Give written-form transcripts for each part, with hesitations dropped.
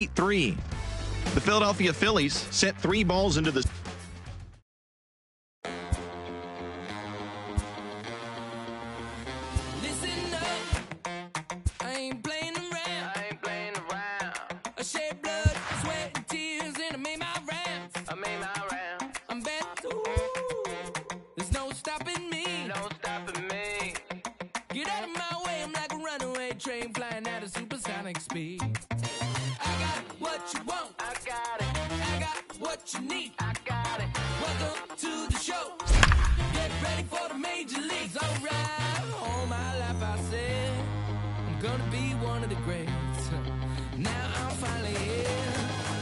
3. The Philadelphia Phillies sent 3 balls into the train flying at a supersonic speed. I got what you want. I got it. I got what you need. I got it. Welcome to the show. Get ready for the major leagues. All right. All my life I said I'm gonna be one of the greats. Now I'm finally here.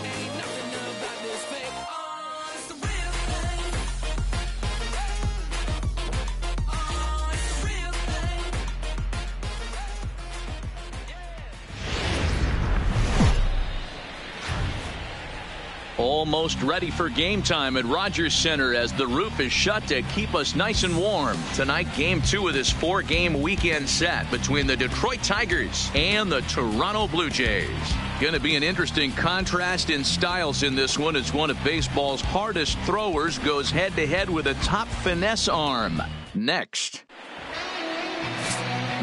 Ain't nothing about this fake. Oh, it's the real thing. Oh, it's the real thing. Almost ready for game time at Rogers Center as the roof is shut to keep us nice and warm. Tonight, game 2 of this 4-game weekend set between the Detroit Tigers and the Toronto Blue Jays. Going to be an interesting contrast in styles in this one as one of baseball's hardest throwers goes head-to-head with a top finesse arm. Next.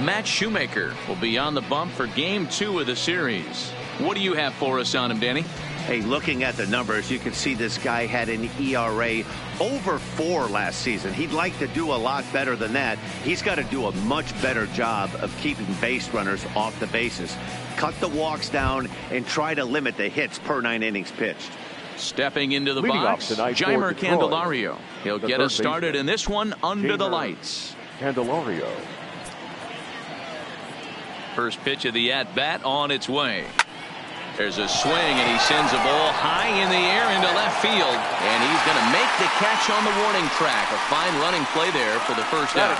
Matt Shoemaker will be on the bump for game 2 of the series. What do you have for us on him, Danny? Hey, looking at the numbers, you can see this guy had an ERA over 4 last season. He'd like to do a lot better than that. He's got to do a much better job of keeping base runners off the bases. Cut the walks down and try to limit the hits per 9 innings pitched. Stepping into the box, Jeimer Candelario. He'll get us started in this one under the lights. Candelario. First pitch of the at-bat on its way. There's a swing, and he sends a ball high in the air into left field. And he's going to make the catch on the warning track. A fine running play there for the first out.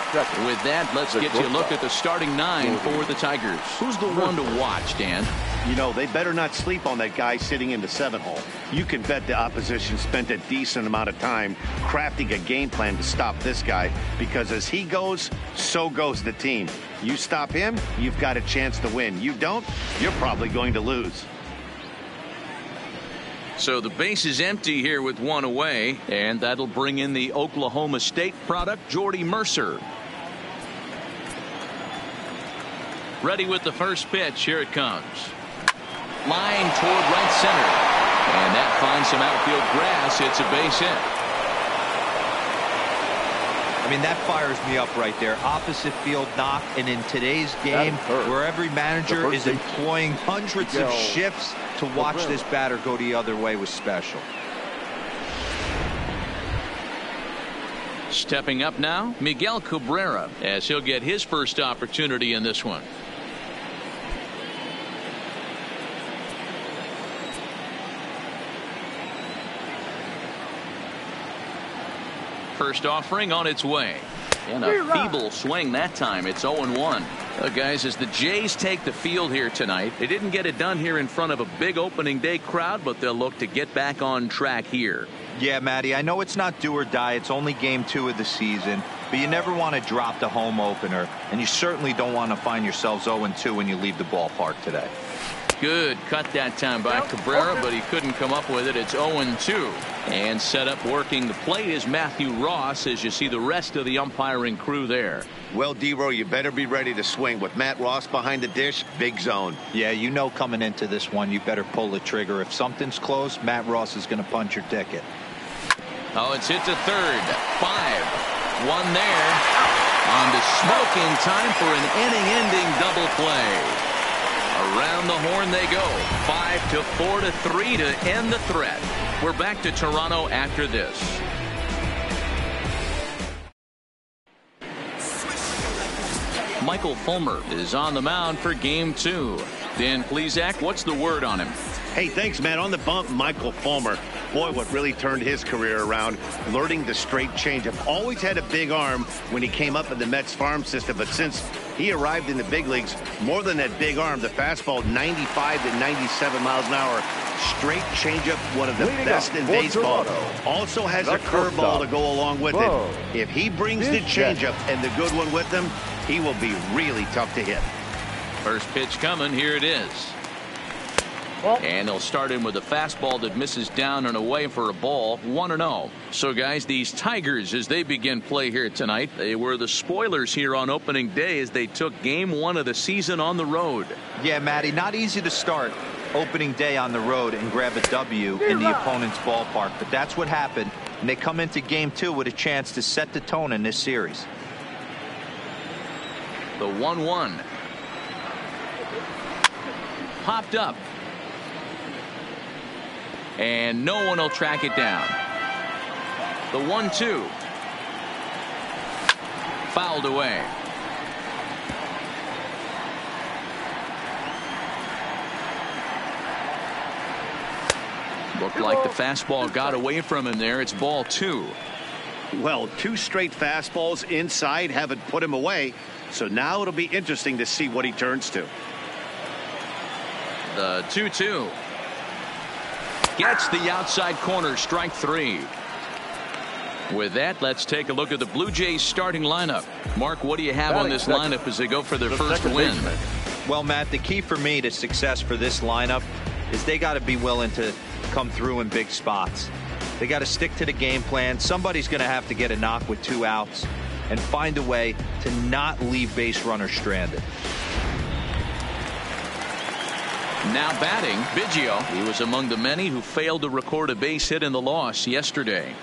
With that, let's get you a look at the starting 9 for the Tigers. Who's the one to watch, Dan? You know, they better not sleep on that guy sitting in the 7-hole. You can bet the opposition spent a decent amount of time crafting a game plan to stop this guy, because as he goes, so goes the team. You stop him, you've got a chance to win. You don't, you're probably going to lose. So the base is empty here with 1 away, and that'll bring in the Oklahoma State product, Jordy Mercer. Ready with the first pitch. Here it comes. Line toward right center. And that finds some outfield grass. It's a base hit. I mean, that fires me up right there. Opposite field knock. And in today's game, where every manager is employing hundreds of shifts, to watch this batter go the other way was special. Stepping up now, Miguel Cabrera, as he'll get his first opportunity in this one. First offering on its way. And a feeble swing that time. It's 0-1. Guys, as the Jays take the field here tonight, they didn't get it done here in front of a big opening day crowd, but they'll look to get back on track here. Yeah, Matty, I know it's not do or die. It's only game 2 of the season, but you never want to drop the home opener, and you certainly don't want to find yourselves 0-2 when you leave the ballpark today. Good cut that time by Cabrera, but he couldn't come up with it. It's 0-2. And set up working the plate is Matthew Ross, as you see the rest of the umpiring crew there. Well, D-Row, you better be ready to swing. With Matt Ross behind the dish, big zone. Yeah, you know coming into this one, you better pull the trigger. If something's close, Matt Ross is going to punch your ticket. Oh, it's hit to third. 5. 1 there. On to Smoke in time for an inning-ending double play. Around the horn they go. 5-4-3 to end the threat. We're back to Toronto after this. Michael Fulmer is on the mound for game 2. Dan Plesac, what's the word on him? Hey, thanks, man. On the bump, Michael Fulmer. Boy, what really turned his career around, learning the straight changeup. Always had a big arm when he came up in the Mets farm system, but since he arrived in the big leagues, more than that big arm, the fastball 95 to 97 miles an hour. Straight changeup, one of the best in baseball. Also has a curveball to go along with it. If he brings the changeup and the good one with him, he will be really tough to hit. First pitch coming. Here it is. And they'll start in with a fastball that misses down and away for a ball. 1-0. So, guys, these Tigers, as they begin play here tonight, they were the spoilers here on opening day as they took game 1 of the season on the road. Yeah, Matty, not easy to start opening day on the road and grab a W in the opponent's ballpark, but that's what happened, and they come into game 2 with a chance to set the tone in this series. The 1-1 popped up, and no one will track it down. The 1-2 fouled away. Looked like the fastball got away from him there. It's ball 2. Well, 2 straight fastballs inside haven't put him away. So now it'll be interesting to see what he turns to. The 2-2 gets the outside corner, strike 3. With that, let's take a look at the Blue Jays starting lineup. Mark, what do you have on this lineup as they go for their first win? Well, Matt, the key for me to success for this lineup is they got to be willing to come through in big spots. They got to stick to the game plan. Somebody's going to have to get a knock with 2 outs and find a way to not leave base runners stranded. Now batting, Biggio. He was among the many who failed to record a base hit in the loss yesterday.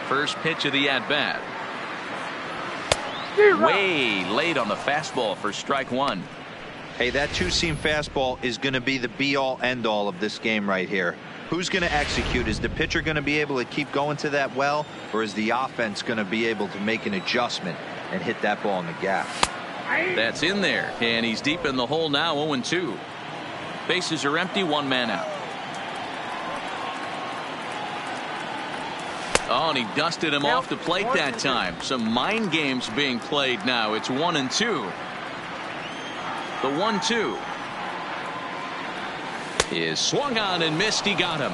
First pitch of the at-bat. Way late on the fastball for strike 1. Hey, that 2-seam fastball is going to be the be-all, end-all of this game right here. Who's going to execute? Is the pitcher going to be able to keep going to that well, or is the offense going to be able to make an adjustment and hit that ball in the gap? That's in there, and he's deep in the hole now. 0-2. Bases are empty, 1 man out. Oh, and he dusted him off the plate that time. Some mind games being played now. It's 1-2. The 1-2 is swung on and missed. He got him.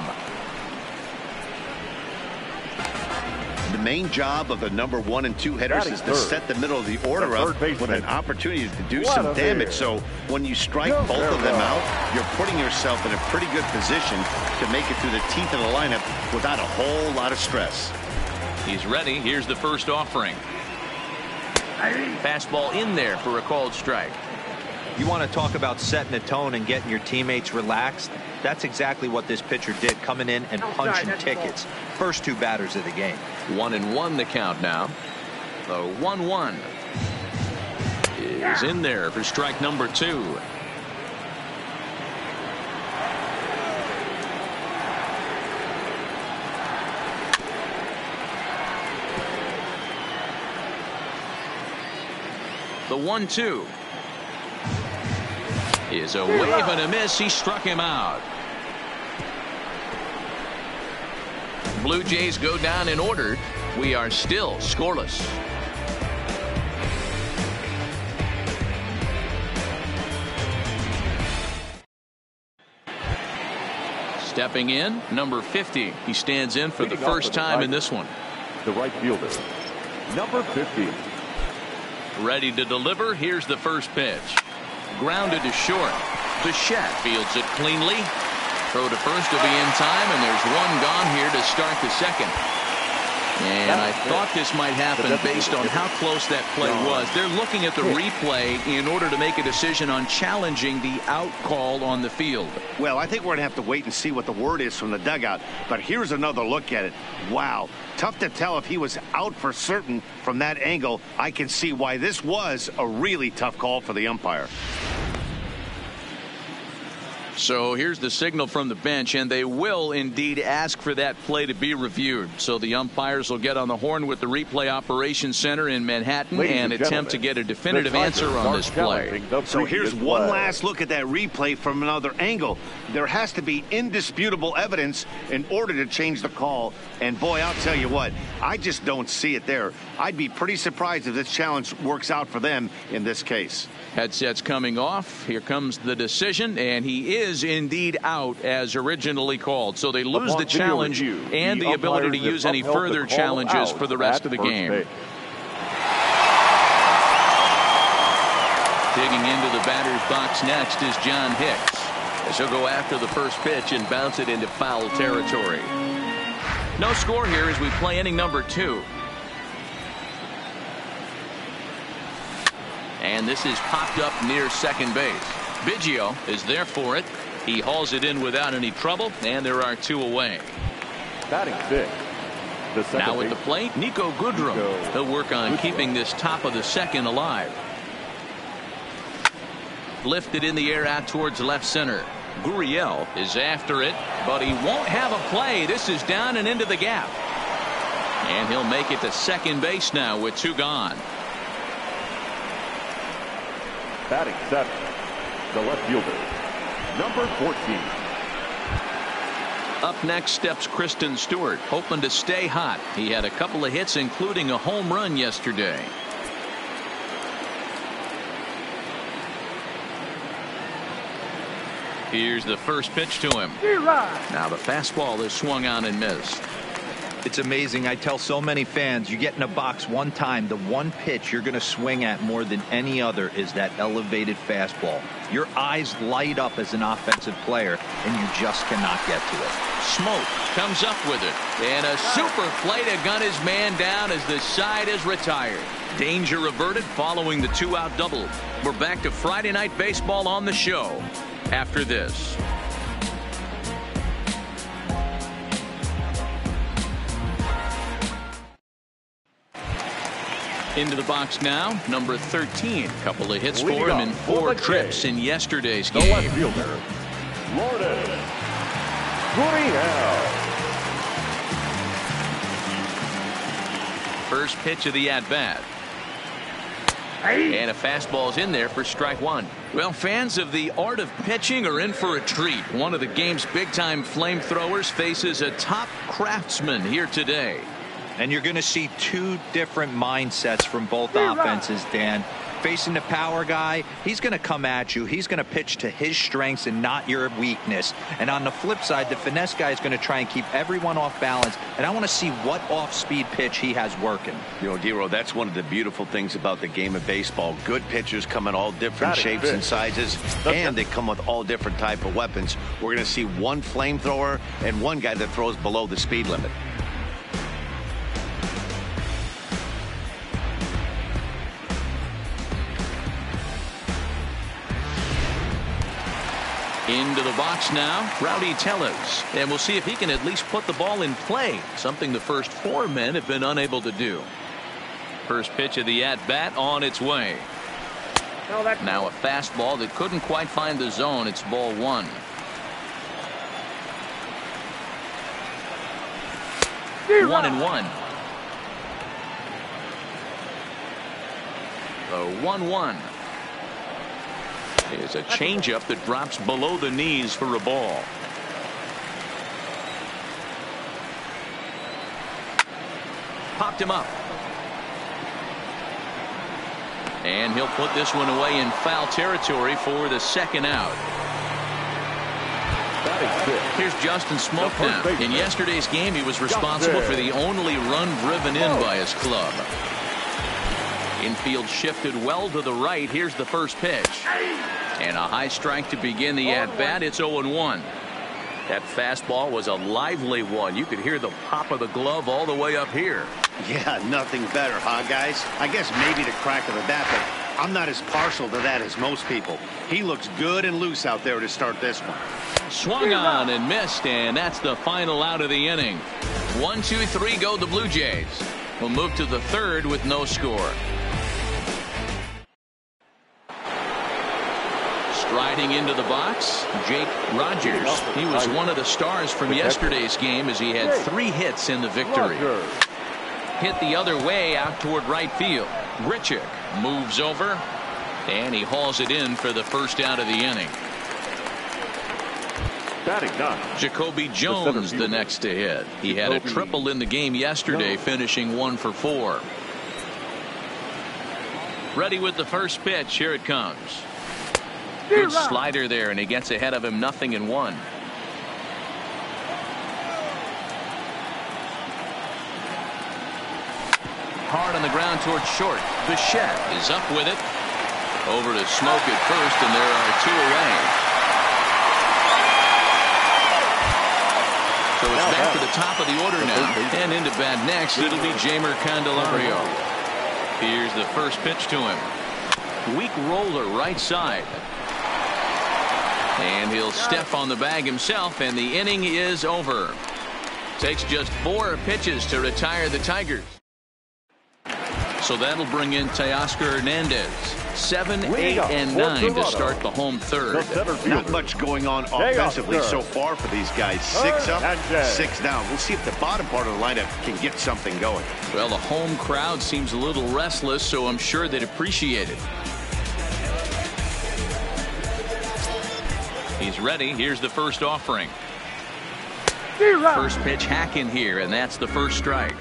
The main job of the number 1 and 2 hitters is to set the middle of the order up with an opportunity to do some damage. So when you strike both of them out, you're putting yourself in a pretty good position to make it through the teeth of the lineup without a whole lot of stress. He's ready. Here's the first offering. Fastball in there for a called strike. You want to talk about setting a tone and getting your teammates relaxed? That's exactly what this pitcher did, coming in and punching tickets. First 2 batters of the game. 1-1 the count now. The 1-1 is in there for strike number 2. The 1-2 is a wave and a miss. He struck him out. Blue Jays go down in order. We are still scoreless. Stepping in, number 50. He stands in for the first time in this one. The right fielder, number 50. Ready to deliver. Here's the first pitch. Grounded to short. Bichette fields it cleanly. Throw to first will be in time, and there's 1 gone here to start the second. And I thought this might happen based on how close that play was. They're looking at the replay in order to make a decision on challenging the out call on the field. Well, I think we're going to have to wait and see what the word is from the dugout. But here's another look at it. Wow. Tough to tell if he was out for certain from that angle. I can see why this was a really tough call for the umpire. So here's the signal from the bench, and they will indeed ask for that play to be reviewed. So the umpires will get on the horn with the replay operations center in Manhattan and attempt to get a definitive answer on this play. So here's one last look at that replay from another angle. There has to be indisputable evidence in order to change the call. And boy, I'll tell you what, I just don't see it there. I'd be pretty surprised if this challenge works out for them in this case. Headsets coming off. Here comes the decision, and he is indeed out as originally called. So they lose the challenge and the ability to use any further challenges for the rest of the game. Digging into the batter's box next is John Hicks, as he'll go after the first pitch and bounce it into foul territory. No score here as we play inning number 2. And this is popped up near second base. Biggio is there for it. He hauls it in without any trouble, and there are 2 away. Batting 6. Now at the plate, Nico Goodrum. He'll work on keeping this top of the second alive. Lifted in the air out towards left center. Gurriel is after it, but he won't have a play. This is down and into the gap. And he'll make it to second base now with 2 gone. Batting 7. The left fielder, number 14. Up next steps Kristen Stewart, hoping to stay hot. He had a couple of hits, including a home run yesterday. Here's the first pitch to him. Now the fastball is swung on and missed. It's amazing. I tell so many fans, you get in a box one time, the one pitch you're going to swing at more than any other is that elevated fastball. Your eyes light up as an offensive player, and you just cannot get to it. Smoke comes up with it, and a super play to gun his man down as the side is retired. Danger averted following the 2-out double. We're back to Friday Night Baseball on the show after this. Into the box now, number 13. Couple of hits for him in 4 trips in yesterday's game. The left fielder, Lourdes Gurriel. First pitch of the at-bat. And a fastball's in there for strike 1. Well, fans of the art of pitching are in for a treat. One of the game's big-time flamethrowers faces a top craftsman here today. And you're going to see 2 different mindsets from both offenses, Dan. Facing the power guy, he's going to come at you. He's going to pitch to his strengths and not your weakness. And on the flip side, the finesse guy is going to try and keep everyone off balance. And I want to see what off-speed pitch he has working. You know, Dero, that's one of the beautiful things about the game of baseball. Good pitchers come in all different shapes and sizes, and they come with all different type of weapons. We're going to see one flamethrower and one guy that throws below the speed limit. Into the box now, Rowdy Tellez. And we'll see if he can at least put the ball in play, something the first 4 men have been unable to do. First pitch of the at-bat on its way. Now a fastball that couldn't quite find the zone. It's ball 1. One and one. The 1-1. Is a changeup that drops below the knees for a ball. Popped him up. And he'll put this one away in foul territory for the 2nd out. Here's Justin Smoke now. In yesterday's game, he was responsible for the only run driven in by his club. Infield shifted well to the right. Here's the first pitch. And a high strike to begin the at-bat. It's 0-1. That fastball was a lively one. You could hear the pop of the glove all the way up here. Yeah, nothing better, huh, guys? I guess maybe the crack of the bat, but I'm not as partial to that as most people. He looks good and loose out there to start this one. Swung on and missed, and that's the final out of the inning. 1, 2, 3 go the Blue Jays. We'll move to the 3rd with no score. Striding into the box, Jake Rogers. He was one of the stars from yesterday's game as he had 3 hits in the victory. Hit the other way out toward right field. Grichuk moves over, and he hauls it in for the first out of the inning. Batting 9. Jacoby Jones, the next to hit. He had a triple in the game yesterday, finishing 1 for 4. Ready with the first pitch. Here it comes. Good slider there, and he gets ahead of him 0-1. Hard on the ground towards short. Bichette is up with it. Over to Smoke at first, and there are 2 away. So it's back to the top of the order now. And into bat next, it'll be Jamer Candelario. Here's the first pitch to him. Weak roller right side. And he'll step on the bag himself, and the inning is over. Takes just 4 pitches to retire the Tigers. So that'll bring in Teoscar Hernandez. 7, 8, and 9 to start the home third. Not much going on offensively so far for these guys. 6 up, 6 down. We'll see if the bottom part of the lineup can get something going. Well, the home crowd seems a little restless, so I'm sure they'd appreciate it. He's ready. Here's the first offering. First pitch hack in here, and that's the first strike.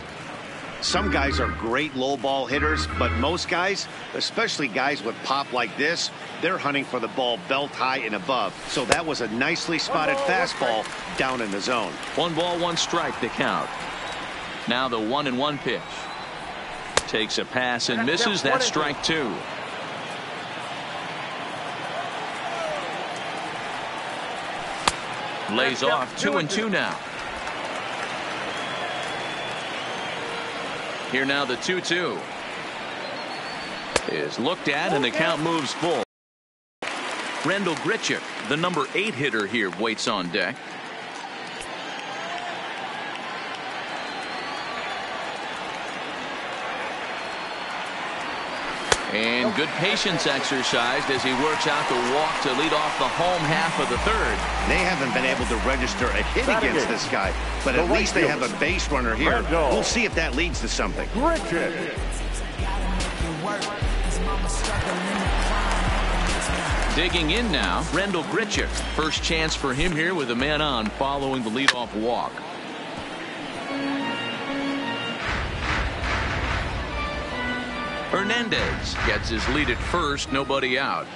Some guys are great low ball hitters, but most guys, especially guys with pop like this, they're hunting for the ball belt high and above. So that was a nicely spotted fastball down in the zone. 1 ball, 1 strike to count. Now the 1-1 pitch. Takes a pass and misses. That's strike 2. Lays off 2-2 now. Here now the 2-2 is looked at, and the count moves full. Randall Grichuk, the number 8 hitter here, waits on deck. And good patience exercised as he works out the walk to lead off the home half of the third. They haven't been able to register a hit against this guy, but at least they have a base runner here. We'll see if that leads to something. Digging in now, Randall Grichuk. First chance for him here with a man on following the leadoff walk. Hernandez gets his lead at first, nobody out.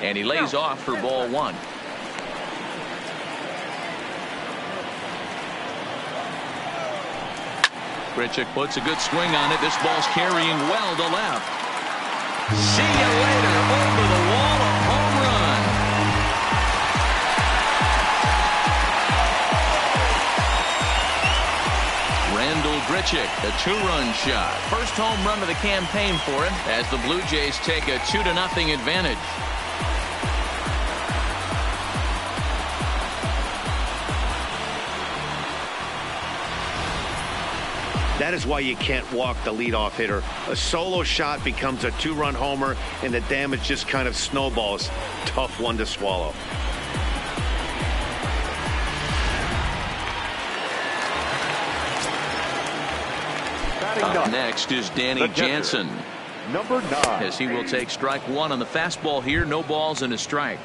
And he lays off for ball 1. Grichuk puts a good swing on it. This ball's carrying well to left. See you later. Over the wall, a home run. Randall Grichuk, a 2-run shot. First home run of the campaign for him as the Blue Jays take a 2-0 advantage. That is why you can't walk the leadoff hitter. A solo shot becomes a 2-run homer, and the damage just kind of snowballs. Tough one to swallow. Up next is Danny Jansen. Number 9. As he will take strike 1 on the fastball here. No balls and a strike.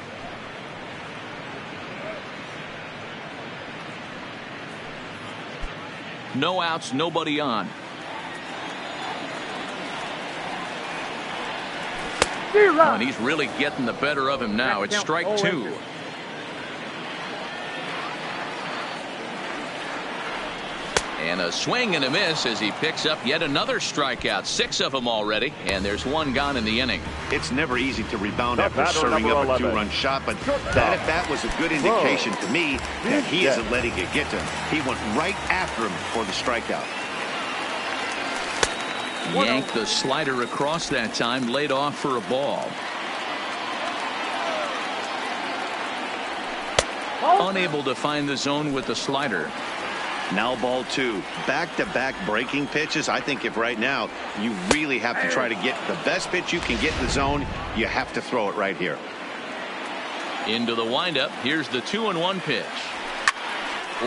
No outs, nobody on. And he's really getting the better of him now. It's strike 2. And a swing and a miss as he picks up yet another strikeout. 6 of them already, and there's 1 gone in the inning. It's never easy to rebound after serving up a 2-run shot, but that at bat was a good indication to me that he isn't letting it get to him. He went right after him for the strikeout. Yanked the slider across that time, laid off for a ball. Unable to find the zone with the slider. Now ball 2. Back-to-back breaking pitches. I think if right now you really have to try to get the best pitch you can get in the zone, you have to throw it right here. Into the windup. Here's the 2-1 pitch.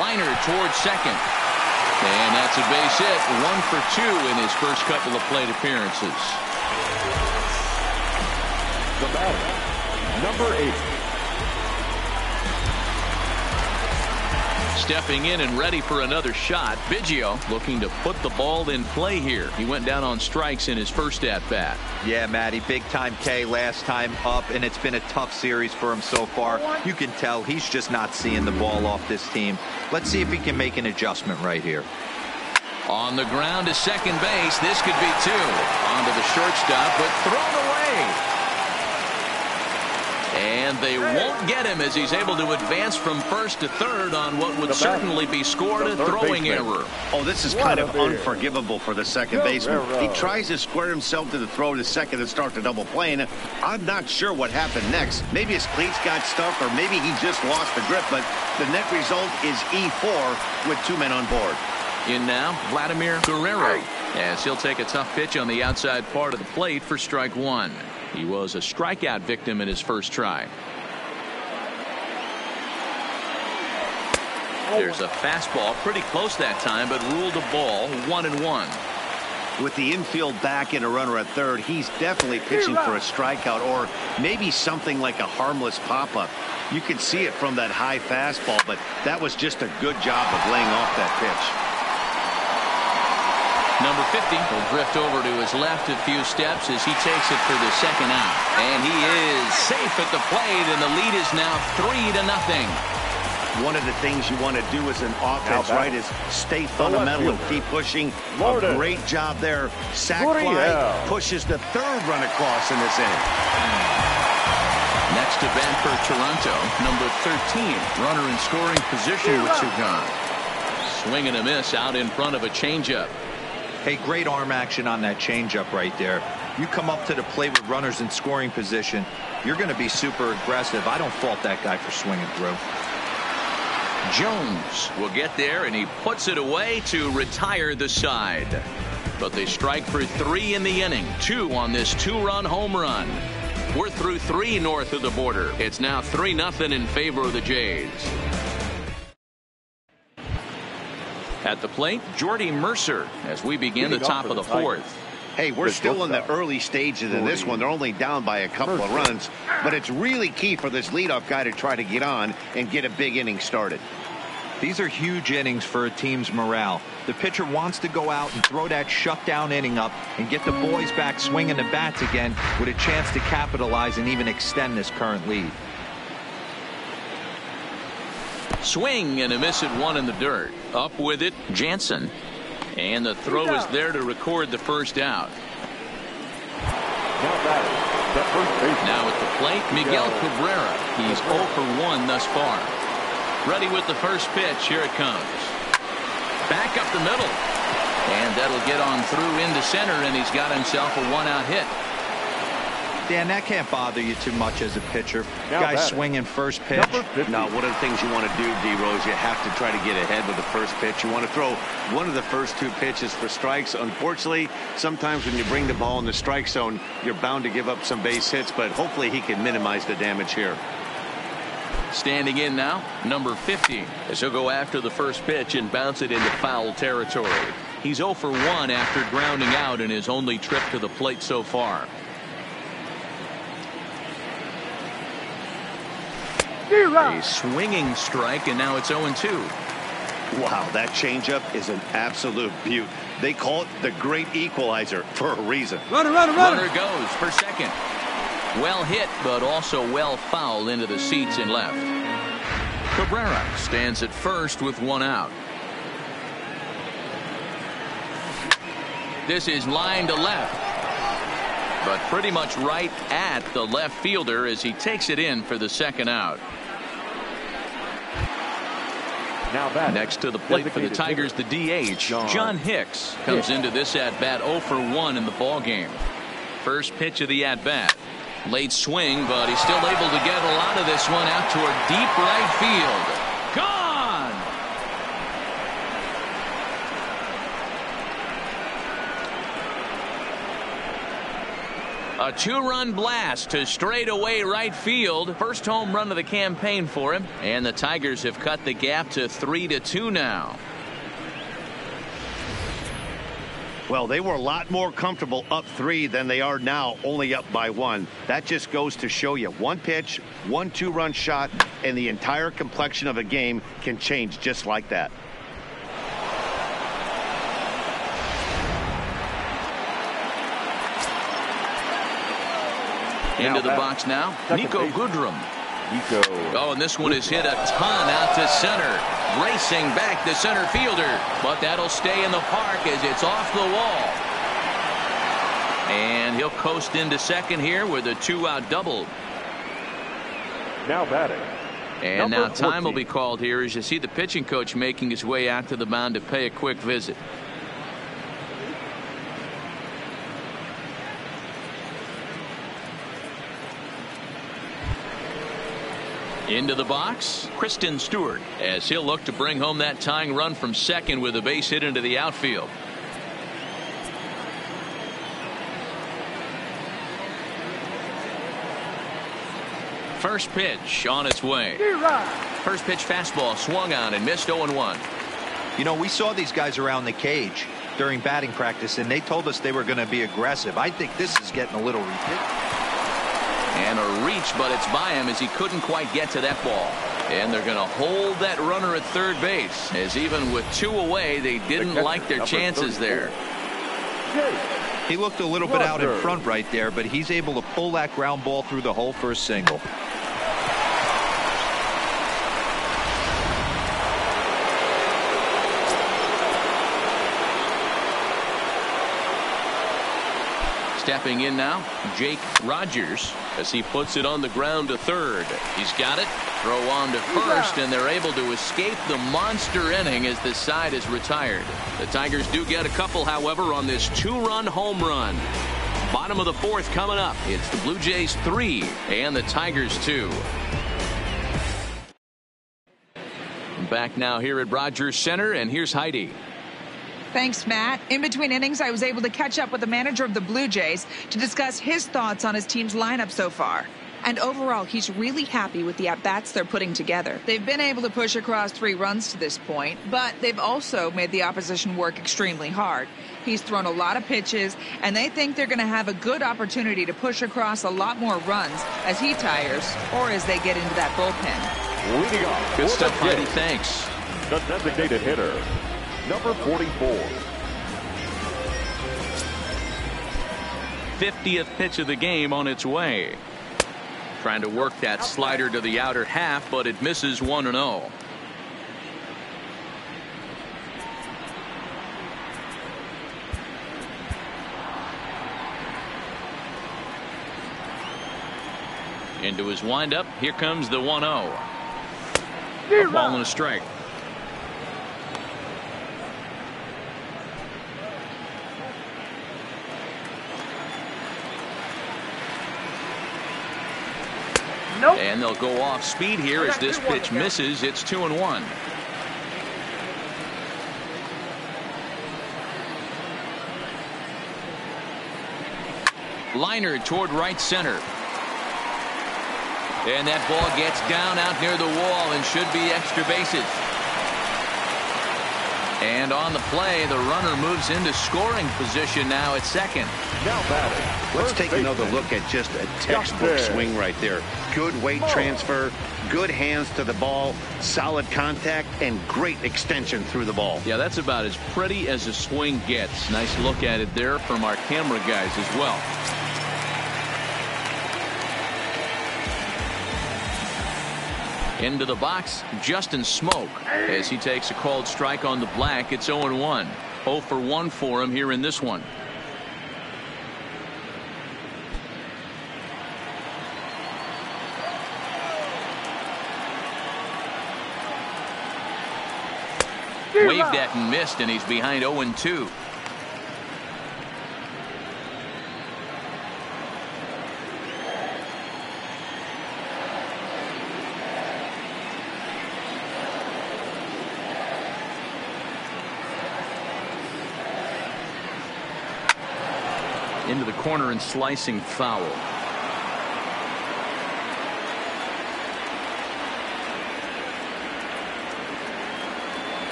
Liner towards second. And that's a base hit. 1 for 2 in his first couple of plate appearances. The batter, number 8. Stepping in and ready for another shot. Biggio looking to put the ball in play here. He went down on strikes in his first at-bat. Yeah, Matty, big time K last time up, and it's been a tough series for him so far. You can tell he's just not seeing the ball off this team. Let's see if he can make an adjustment right here. On the ground to second base. This could be two. Onto the shortstop, but thrown away. And they won't get him as he's able to advance from first to third on what would certainly be scored a throwing error. Oh, this is kind of unforgivable for the second baseman. He tries to square himself to the throw to second and start the double play. And I'm not sure what happened next. Maybe his cleats got stuck or maybe he just lost the grip. But the net result is E4 with 2 men on board. In now, Vladimir Guerrero, as he'll take a tough pitch on the outside part of the plate for strike one. He was a strikeout victim in his first try. There's a fastball pretty close that time, but ruled a ball 1-1. With the infield back and a runner at third, he's definitely pitching for a strikeout or maybe something like a harmless pop-up. You could see it from that high fastball, but that was just a good job of laying off that pitch. Number 50 will drift over to his left a few steps as he takes it for the second out. And he is safe at the plate, and the lead is now 3-0. One of the things you want to do as an offense, right, is stay fundamental and keep pushing. A great job there. Sac fly pushes the third run across in this inning. Next to bat for Toronto, number 13, runner in scoring position with 2 gone. Swing and a miss out in front of a changeup. Hey, great arm action on that changeup right there. You come up to the plate with runners in scoring position, you're going to be super aggressive. I don't fault that guy for swinging through. Jones will get there, and he puts it away to retire the side. But they strike for 3 in the inning. 2 on this 2-run home run. We're through 3 north of the border. It's now 3-0 in favor of the Jays. At the plate, Jordy Mercer as we begin the top of the 4th. Hey, we're still in the early stages of this one. They're only down by a couple of runs, but it's really key for this leadoff guy to try to get on and get a big inning started. These are huge innings for a team's morale. The pitcher wants to go out and throw that shutdown inning up and get the boys back swinging the bats again with a chance to capitalize and even extend this current lead. Swing and a miss at 1 in the dirt. Up with it, Jansen. And the throw is there to record the first out. Now at the plate, Miguel Cabrera. He's 0 for 1 thus far. Ready with the first pitch. Here it comes. Back up the middle. And that'll get on through into center, and he's got himself a 1-out hit. Dan, that can't bother you too much as a pitcher. Guy swinging first pitch. Now, one of the things you want to do, D-Rose, you have to try to get ahead with the first pitch. You want to throw one of the first 2 pitches for strikes. Unfortunately, sometimes when you bring the ball in the strike zone, you're bound to give up some base hits, but hopefully he can minimize the damage here. Standing in now, number 50, as he'll go after the first pitch and bounce it into foul territory. He's 0 for 1 after grounding out in his only trip to the plate so far. A swinging strike, and now it's 0-2. Wow, that changeup is an absolute beaut. They call it the great equalizer for a reason. Runner goes for second. Well hit, but also well fouled into the seats in left. Cabrera stands at first with 1 out. This is line to left, but pretty much right at the left fielder as he takes it in for the second out. Next to the plate for the Tigers, the DH, John Hicks, comes into this at-bat 0 for 1 in the ballgame. First pitch of the at-bat. Late swing, but he's still able to get a lot of this one out toward deep right field. Gone! A 2-run blast to straightaway right field. First home run of the campaign for him. And the Tigers have cut the gap to 3-2 now. Well, they were a lot more comfortable up 3 than they are now, only up by 1. That just goes to show you one pitch, 1 2-run shot, and the entire complexion of a game can change just like that. Into the box now, Nico Goodrum. Oh, and this one is hit a ton out to center. Racing back the center fielder, but that'll stay in the park as it's off the wall. And he'll coast into second here with a 2-out double. Now batting. And now time 14. will be called here as you see the pitching coach making his way out to the mound to pay a quick visit. Into the box, Kristen Stewart, as he'll look to bring home that tying run from second with a base hit into the outfield. First pitch on its way. First pitch fastball swung on and missed 0-1. You know, we saw these guys around the cage during batting practice, and they told us they were going to be aggressive. I think this is getting a little ridiculous. And a reach, but it's by him as he couldn't quite get to that ball. And they're going to hold that runner at third base, as even with 2 away, they didn't like their chances there. He looked a little bit out in front right there, but he's able to pull that ground ball through the hole for a single. Stepping in now, Jake Rogers, as he puts it on the ground to third. He's got it. Throw on to first, and they're able to escape the monster inning as the side is retired. The Tigers do get a couple, however, on this 2-run home run. Bottom of the 4th coming up. It's the Blue Jays 3 and the Tigers 2. Back now here at Rogers Center, and here's Heidi. Thanks, Matt. In between innings, I was able to catch up with the manager of the Blue Jays to discuss his thoughts on his team's lineup so far. And overall, he's really happy with the at-bats they're putting together. They've been able to push across 3 runs to this point, but they've also made the opposition work extremely hard. He's thrown a lot of pitches, and they think they're going to have a good opportunity to push across a lot more runs as he tires or as they get into that bullpen. Leading off. Good stuff, Heidi. Thanks. The designated hitter, number 44. 50th pitch of the game on its way. Trying to work that slider to the outer half, but it misses 1-0. Into his windup. Here comes the 1-0. A ball and a strike. Nope. And they'll go off speed here as this pitch misses. It's 2-1. Liner toward right center. And that ball gets down out near the wall and should be extra bases. And on the play, the runner moves into scoring position now at second. Now batting. Let's take another look at just a textbook swing right there. Good weight transfer, good hands to the ball, solid contact, and great extension through the ball. Yeah, that's about as pretty as a swing gets. Nice look at it there from our camera guys as well. Into the box, Justin Smoke, as he takes a called strike on the black. It's 0-1. 0 for 1 for him here in this one. Waved at and missed, and he's behind 0-2. Into the corner and slicing foul.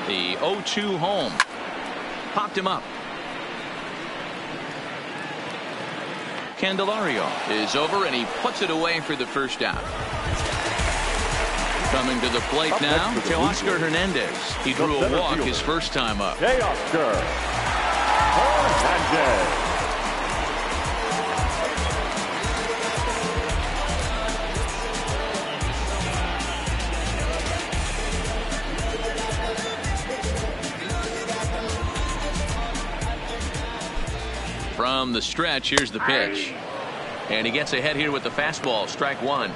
The 0-2 home. Popped him up. Candelario is over, and he puts it away for the first out. Coming to the plate now, Teoscar Hernandez. He drew a walk his first time up. Teoscar Hernandez. From the stretch, here's the pitch. And he gets ahead here with the fastball, strike one.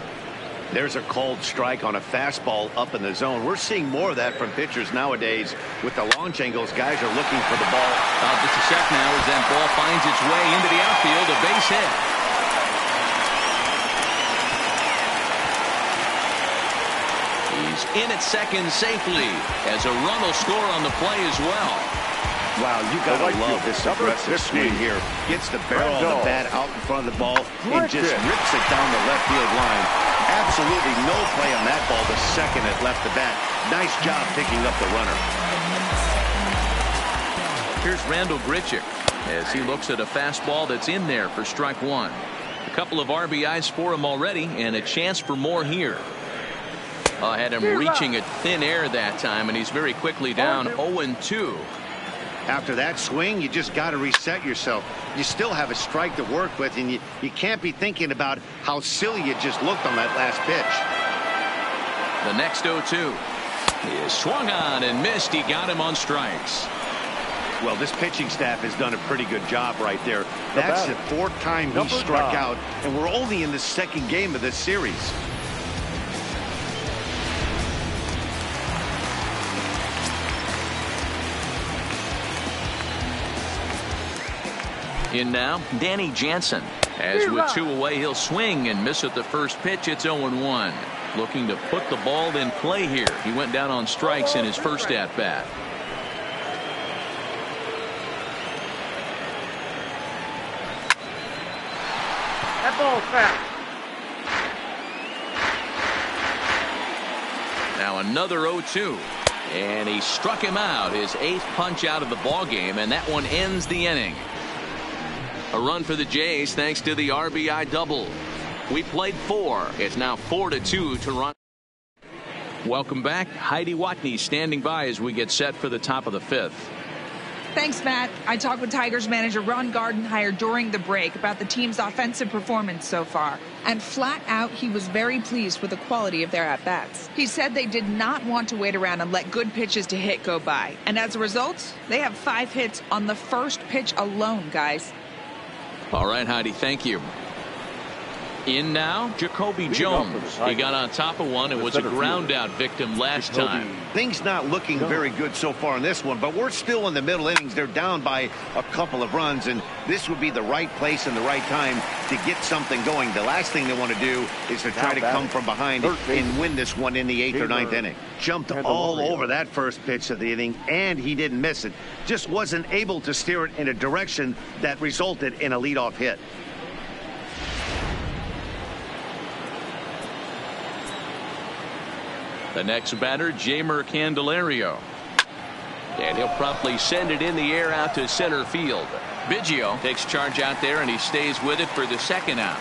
There's a cold strike on a fastball up in the zone. We're seeing more of that from pitchers nowadays. With the launch angles, guys are looking for the ball. Just a sec now as that ball finds its way into the outfield, a base hit. He's in at second safely as a run will score on the play as well. Wow, you gotta love this aggressive swing here. Gets the barrel of the bat out in front of the ball and just rips it down the left field line. Absolutely no play on that ball the second it left the bat. Nice job picking up the runner. Here's Randall Grichuk as he looks at a fastball that's in there for strike one. A couple of RBIs for him already and a chance for more here. Had him reaching at thin air that time, and he's very quickly down 0-2. After that swing, you just got to reset yourself. You still have a strike to work with, and you can't be thinking about how silly you just looked on that last pitch. The next 0-2 is swung on and missed. He got him on strikes. Well, this pitching staff has done a pretty good job right there. That's the fourth time he struck out, and we're only in the second game of this series. In now, Danny Jansen. As with two away, he'll swing and miss at the first pitch. It's 0-1. Looking to put the ball in play here. He went down on strikes in his first at-bat. That ball's fast. Now another 0-2. And he struck him out, his eighth punch out of the ball game, and that one ends the inning. A run for the Jays thanks to the RBI double. We played 4. It's now 4-2 Toronto. Welcome back. Heidi Watney standing by as we get set for the top of the 5th. Thanks, Matt. I talked with Tigers manager Ron Gardenhire during the break about the team's offensive performance so far. And flat out, he was very pleased with the quality of their at-bats. He said they did not want to wait around and let good pitches to hit go by. And as a result, they have 5 hits on the first pitch alone, guys. All right, Heidi, thank you. In now, Jacoby Jones. He got on top of one and was a ground out victim last time. Things not looking very good so far in this one, but we're still in the middle innings. They're down by a couple of runs, and this would be the right place and the right time to get something going. The last thing they want to do is to try to come from behind and win this one in the 8th or 9th inning. Jumped all over that first pitch of the inning, and he didn't miss it. Just wasn't able to steer it in a direction that resulted in a leadoff hit. The next batter, Jeimer Candelario. And he'll promptly send it in the air out to center field. Biggio takes charge out there, and he stays with it for the second out.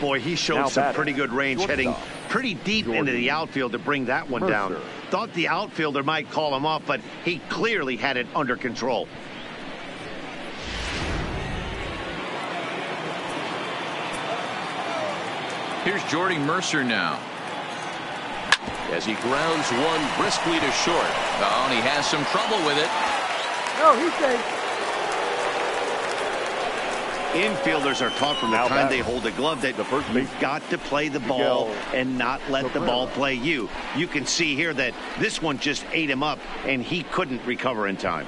Boy, he showed some pretty good range, heading pretty deep into the outfield to bring that one down. Thought the outfielder might call him off, but he clearly had it under control. Here's Jordy Mercer now. As he grounds one briskly to short. Oh, and he has some trouble with it. No, he's safe. Infielders are taught from the time they hold a glove that you've got to play the ball and not let the ball play you. You can see here that this one just ate him up, and he couldn't recover in time.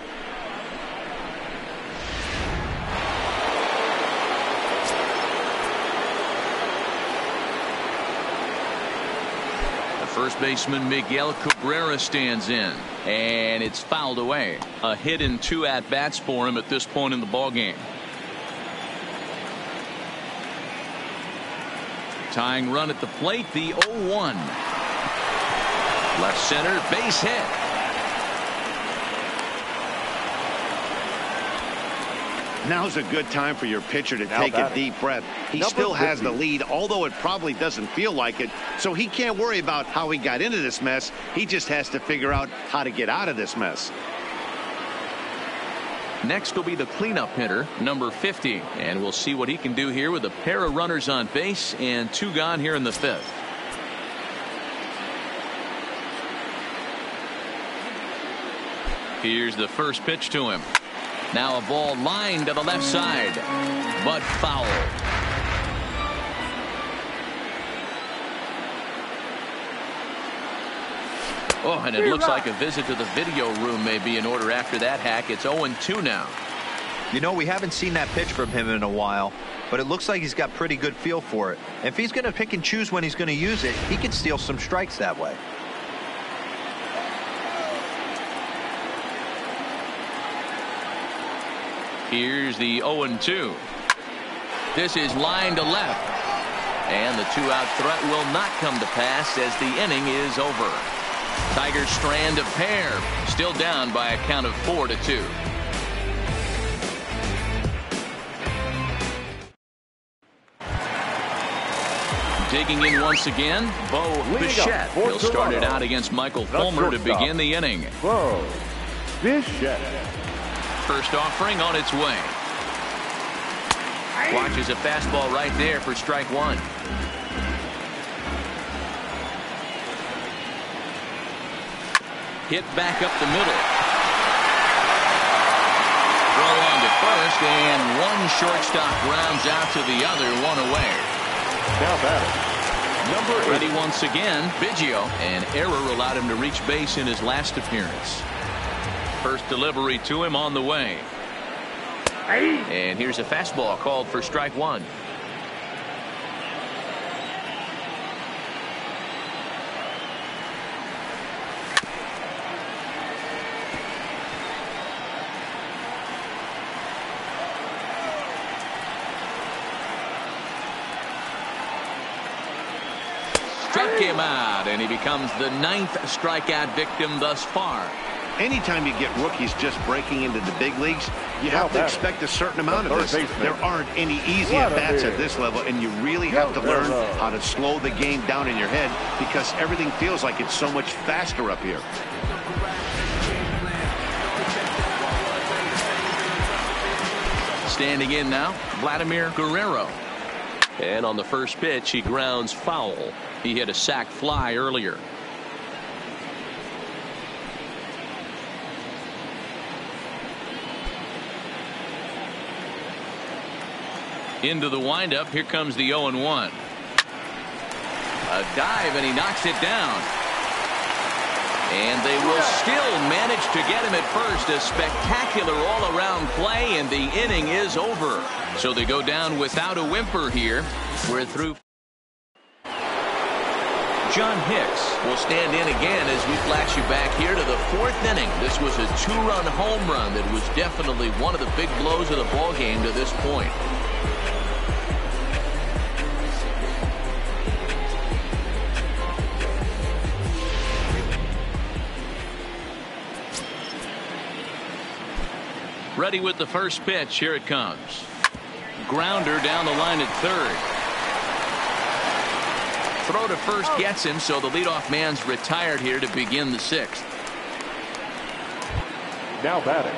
First baseman Miguel Cabrera stands in, and it's fouled away. A hit and 2 at-bats for him at this point in the ballgame. Tying run at the plate, the 0-1. Left center, base hit. Now's a good time for your pitcher to take a deep breath. He still has the lead, although it probably doesn't feel like it. So he can't worry about how he got into this mess. He just has to figure out how to get out of this mess. Next will be the cleanup hitter, number 50. And we'll see what he can do here with a pair of runners on base and 2 gone here in the 5th. Here's the first pitch to him. Now a ball lined to the left side, but foul. Oh, and it looks like a visit to the video room may be in order after that hack. It's 0-2 now. You know, we haven't seen that pitch from him in a while, but it looks like he's got pretty good feel for it. If he's going to pick and choose when he's going to use it, he could steal some strikes that way. Here's the 0-2. This is line to left. And the 2-out threat will not come to pass as the inning is over. Tigers strand a pair. Still down by a count of 4-2. Digging in once again, Bo Bichette. He'll start it out against Michael Fulmer to begin the inning. Bo Bichette. First offering on its way. Watches a fastball right there for strike 1. Hit back up the middle. Throw on to first, and one shortstop grounds out to the other, 1 away. Now batting, number 8. Ready once again, Biggio. An error allowed him to reach base in his last appearance. First delivery to him on the way. And here's a fastball called for strike 1. Struck him out, and he becomes the 9th strikeout victim thus far. Anytime you get rookies just breaking into the big leagues, you have to expect a certain amount of this. There aren't any easy at-bats at this level, and you really have to learn how to slow the game down in your head because everything feels like it's so much faster up here. Standing in now, Vladimir Guerrero. And on the first pitch, he grounds foul. He hit a sac fly earlier. Into the windup. Here comes the 0-1. A dive, and he knocks it down. And they will still manage to get him at first. A spectacular all-around play, and the inning is over. So they go down without a whimper here. We're through. John Hicks will stand in again as we flash you back here to the 4th inning. This was a 2-run home run that was definitely one of the big blows of the ball game to this point. Ready with the first pitch. Here it comes. Grounder down the line at 3rd. Throw to first gets him, so the leadoff man's retired here to begin the 6th. Now batting,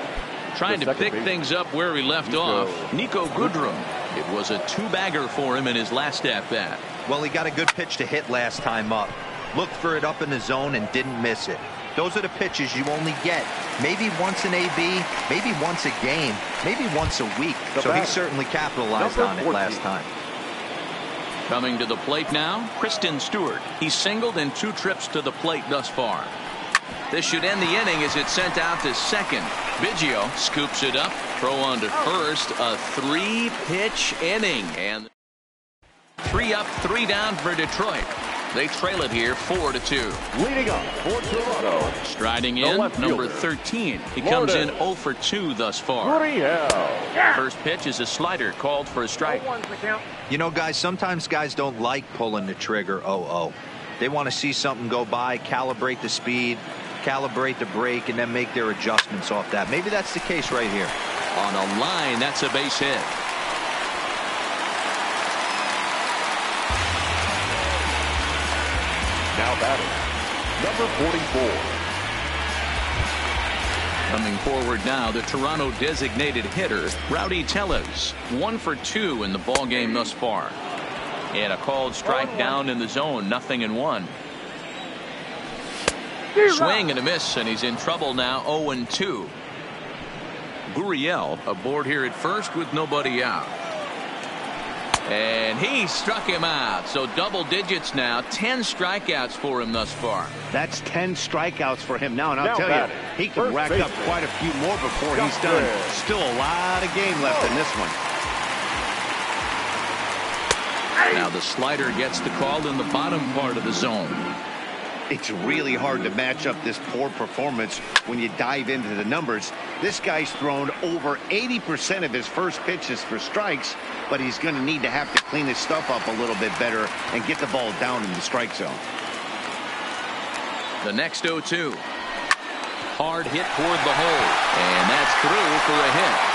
trying to pick things up where he left off, Nico Goodrum. It was a 2-bagger for him in his last at-bat. Well, he got a good pitch to hit last time up. Looked for it up in the zone and didn't miss it. Those are the pitches you only get maybe once in AB, maybe once a game, maybe once a week. So he certainly capitalized on it last time. Coming to the plate now, Kristen Stewart. He's singled in 2 trips to the plate thus far. This should end the inning as it's sent out to second. Biggio scoops it up. Throw on to first. A 3-pitch inning. And 3 up, 3 down for Detroit. They trail it here 4-2. Leading up for Toronto. Striding in, number 13. He comes in 0 for 2 thus far. First pitch is a slider called for a strike. You know, guys, sometimes guys don't like pulling the trigger 0-0. They want to see something go by, calibrate the speed, calibrate the brake, and then make their adjustments off that. Maybe that's the case right here. On a line, that's a base hit. Now batting, number 44. Coming forward now, the Toronto designated hitter, Rowdy Tellez. 1 for 2 in the ball game thus far. And a called strike down in the zone, 0-1. Swing and a miss, and he's in trouble now, 0-2. Gurriel aboard here at first with nobody out. And he struck him out. So double digits now. 10 strikeouts for him thus far. That's 10 strikeouts for him now. And I'll tell you, he can rack up quite a few more before he's done. Still a lot of game left in this one. Now the slider gets the call in the bottom part of the zone. It's really hard to match up this poor performance when you dive into the numbers. This guy's thrown over 80% of his first pitches for strikes, but he's going to need to have to clean his stuff up a little bit better and get the ball down in the strike zone. The next 0-2. Hard hit toward the hole, and that's through for a hit.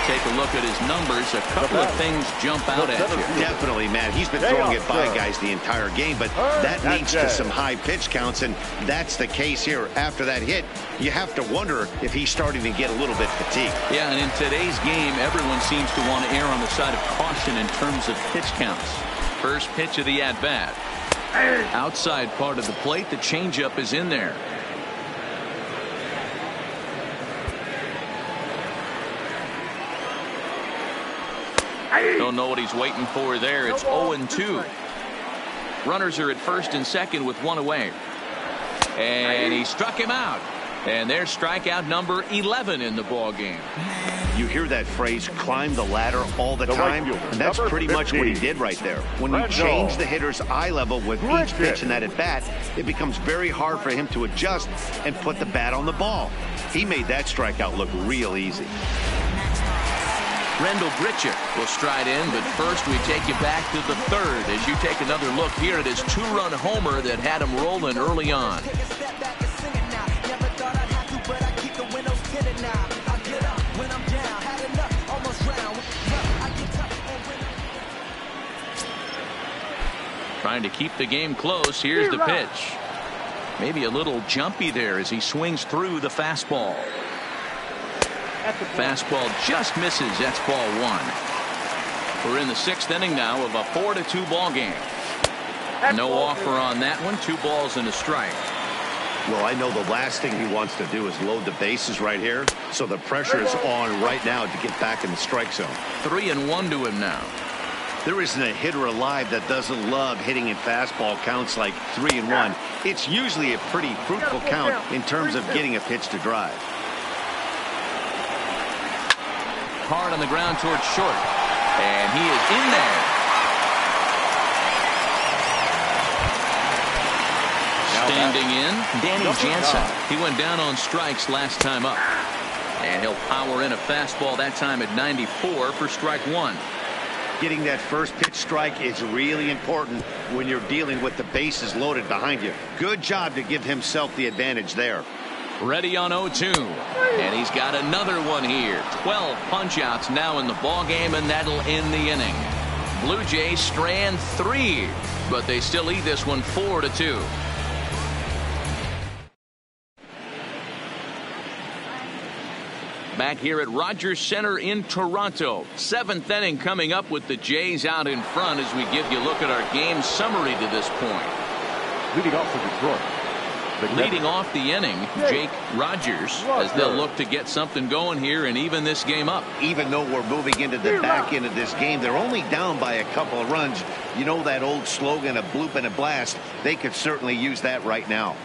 Take a look at his numbers. A couple of things jump out at you. Definitely, Matt. He's been throwing it by guys the entire game, but that leads to some high pitch counts, and that's the case here. After that hit, you have to wonder if he's starting to get a little bit fatigued. Yeah, and in today's game, everyone seems to want to err on the side of caution in terms of pitch counts. First pitch of the at-bat. Outside part of the plate, the changeup is in there. Don't know what he's waiting for there. It's 0-2. Runners are at first and second with one away. And he struck him out. And there's strikeout number 11 in the ball game. You hear that phrase, climb the ladder all the time, and that's pretty much what he did right there. When you change the hitter's eye level with each pitch in that at bat, it becomes very hard for him to adjust and put the bat on the ball. He made that strikeout look real easy. Rendell Britchett will stride in, but first we take you back to the third as you take another look here at his two-run homer that had him rolling early on. Trying to keep the game close. Here's the pitch. Maybe a little jumpy there as he swings through the fastball. Fastball just misses. That's ball one. We're in the sixth inning now of a 4-2 ball game. No offer on that one. 2 balls and a strike. Well, I know the last thing he wants to do is load the bases right here, so the pressure is on right now to get back in the strike zone. 3-1 to him now. There isn't a hitter alive that doesn't love hitting in fastball counts like 3-1. It's usually a pretty fruitful count in terms of getting a pitch to drive. Hard on the ground towards short, and he is in there. Standing in, Danny Jansen. He went down on strikes last time up, and he'll power in a fastball that time at 94 for strike one. Getting that first pitch strike is really important when you're dealing with the bases loaded behind you. Good job to give himself the advantage there. Ready on 0-2, and he's got another one here. 12 punch-outs now in the ball game, and that'll end the inning. Blue Jays strand 3, but they still lead this one 4-2. Back here at Rogers Center in Toronto. 7th inning coming up with the Jays out in front as we give you a look at our game summary to this point. Leading off for Detroit. Leading off the inning, Jake Rogers, as they'll look to get something going here and even this game up. Even though we're moving into the back end of this game, they're only down by a couple of runs. You know that old slogan, a bloop and a blast. They could certainly use that right now.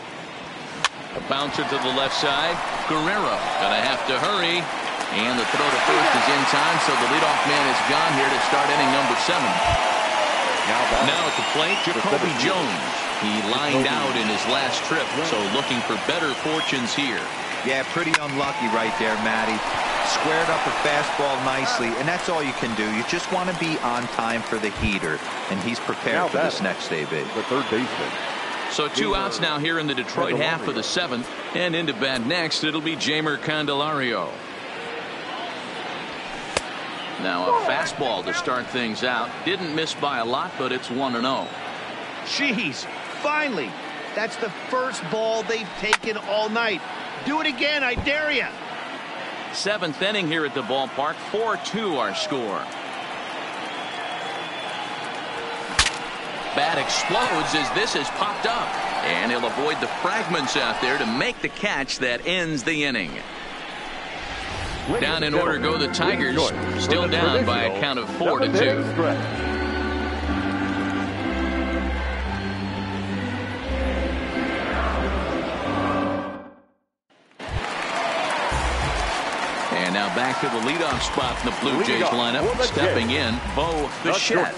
A bouncer to the left side. Guerrero gonna have to hurry. And the throw to first is in time, so the leadoff man is gone here to start inning number 7. Now at the plate, Jacoby Jones. He lined out in his last trip, so looking for better fortunes here. Yeah, pretty unlucky right there, Matty. Squared up a fastball nicely, and that's all you can do. You just want to be on time for the heater, and he's prepared for this next AB. The third baseman. So 2 outs now here in the Detroit half of the 7th. And into bat next, it'll be Jeimer Candelario. Now a fastball to start things out. Didn't miss by a lot, but it's 1-0. Jeez, finally. That's the first ball they've taken all night. Do it again, I dare you. 7th inning here at the ballpark. 4-2 our score. Bat explodes as this has popped up. And he'll avoid the fragments out there to make the catch that ends the inning. Down in order go the Tigers. Still down by a count of 4-2. And now back to the leadoff spot in the Blue Jays lineup. Stepping in, Bo Bichette.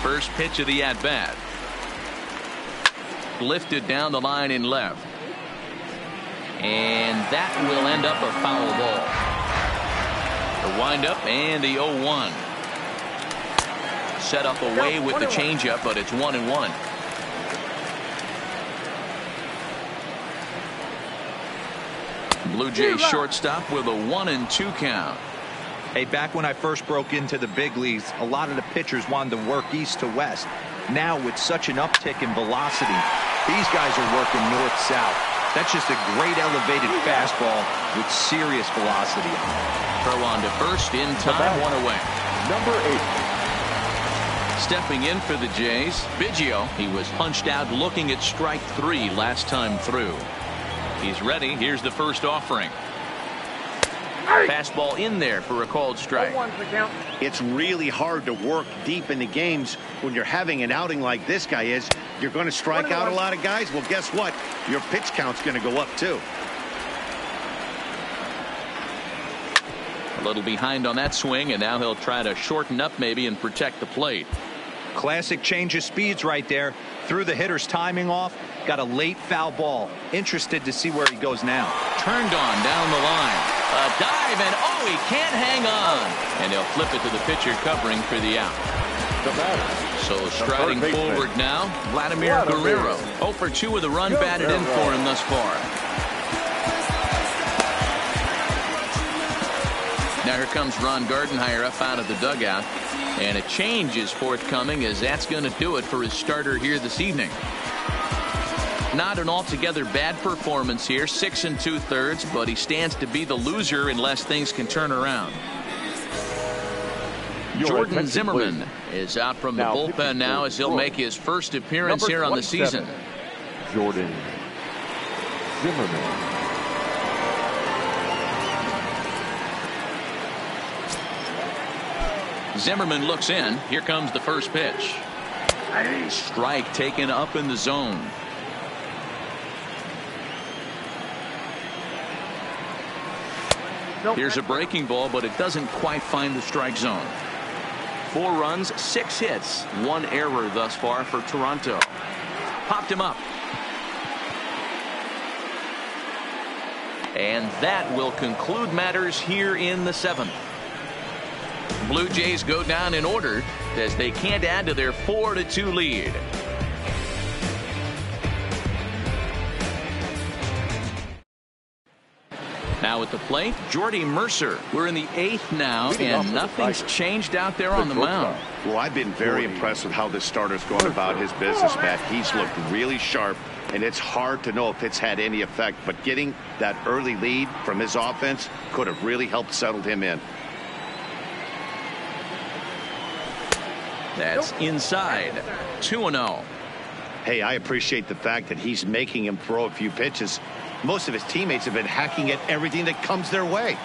First pitch of the at-bat. Lifted down the line in left. And that will end up a foul ball. The windup and the 0-1. Set up away with the changeup, but it's 1-1. Blue Jays shortstop with a 1-2 count. Hey, back when I first broke into the big leagues, a lot of the pitchers wanted to work east to west. Now with such an uptick in velocity, these guys are working north-south. That's just a great elevated fastball with serious velocity. Throw on to first in time, 1 away. Number 8. Stepping in for the Jays, Biggio. He was punched out looking at strike 3 last time through. He's ready. Here's the first offering. Fastball in there for a called strike. It's really hard to work deep into games when you're having an outing like this guy is. You're going to strike out a lot of guys. Well, guess what? Your pitch count's going to go up too. A little behind on that swing, and now he'll try to shorten up maybe and protect the plate. Classic change of speeds right there. Threw the hitter's timing off. Got a late foul ball. Interested to see where he goes now. Turned on down the line. A dive, and oh, he can't hang on. And he'll flip it to the pitcher covering for the out. So striding forward now, Vladimir Guerrero. 0 for 2 with a run batted in for him thus far. Now here comes Ron Gardenhire up out of the dugout. And a change is forthcoming, as that's going to do it for his starter here this evening. Not an altogether bad performance here, 6 2/3, but he stands to be the loser unless things can turn around. Jordan Zimmerman is out from the bullpen now as he'll make his first appearance here on the season. Jordan Zimmerman. Zimmerman looks in. Here comes the first pitch. Strike taken up in the zone. Here's a breaking ball, but it doesn't quite find the strike zone. 4 runs, 6 hits, 1 error thus far for Toronto. Popped him up. And that will conclude matters here in the 7th. Blue Jays go down in order as they can't add to their 4-2 lead. Now at the plate, Jordy Mercer. We're in the 8th now, and nothing's changed out there on the mound. Well, I've been very impressed with how this starter's going about his business, Matt. He's looked really sharp, and it's hard to know if it's had any effect, but getting that early lead from his offense could have really helped settle him in. That's inside. 2-0. Hey, I appreciate the fact that he's making him throw a few pitches. Most of his teammates have been hacking at everything that comes their way.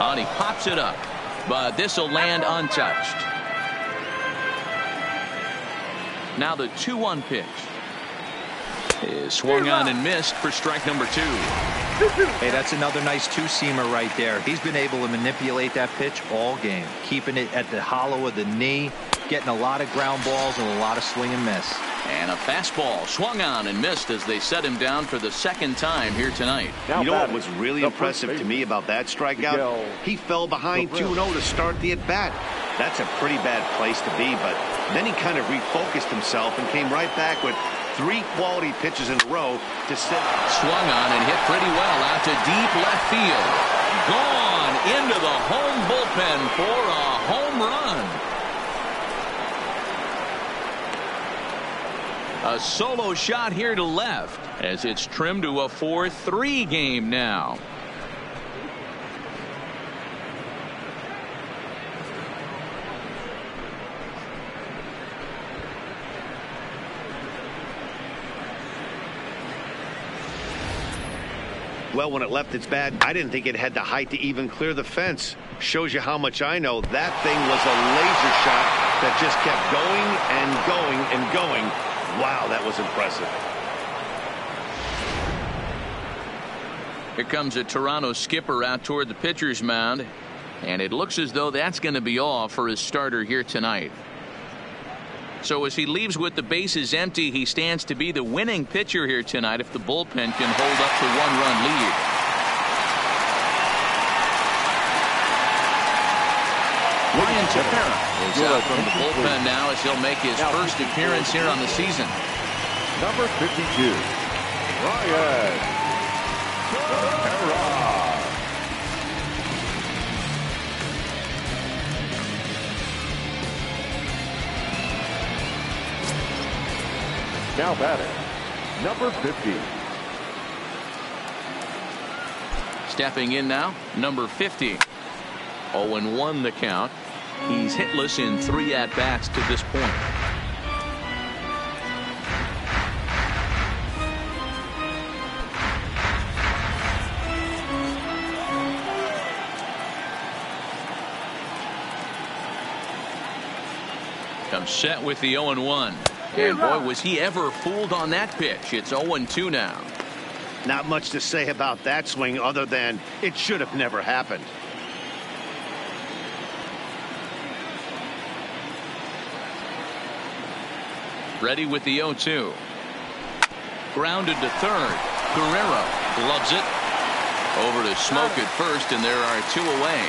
And he pops it up, but this will land untouched. Now the 2-1 pitch is swung on and missed for strike number 2. Hey, that's another nice 2-seamer right there. He's been able to manipulate that pitch all game, keeping it at the hollow of the knee, getting a lot of ground balls and a lot of swing and miss. And a fastball swung on and missed as they set him down for the second time here tonight. You know what was really impressive to me about that strikeout? He fell behind 2-0 to start the at-bat. That's a pretty bad place to be, but then he kind of refocused himself and came right back with 3 quality pitches in a row to set. Swung on and hit pretty well out to deep left field. Gone into the home bullpen for a home run. A solo shot here to left as it's trimmed to a 4-3 game now. Well, when it left its bat, I didn't think it had the height to even clear the fence. Shows you how much I know. That thing was a laser shot that just kept going and going and going. Wow, that was impressive. Here comes a Toronto skipper out toward the pitcher's mound, and it looks as though that's going to be all for his starter here tonight. So as he leaves with the bases empty, he stands to be the winning pitcher here tonight if the bullpen can hold up the 1-run lead. Ryan Tepera is out from the bullpen now as he'll make his first appearance here on the season. Number 52, Ryan Tepera. Now batting, number 50. Stepping in now, number 50. 0-1 the count. He's hitless in 3 at-bats to this point. Comes set with the 0-1. And boy, was he ever fooled on that pitch. It's 0-2 now. Not much to say about that swing other than it should have never happened. Ready with the 0-2. Grounded to third. Guerrero gloves it. Over to Smoke at first, and there are 2 away.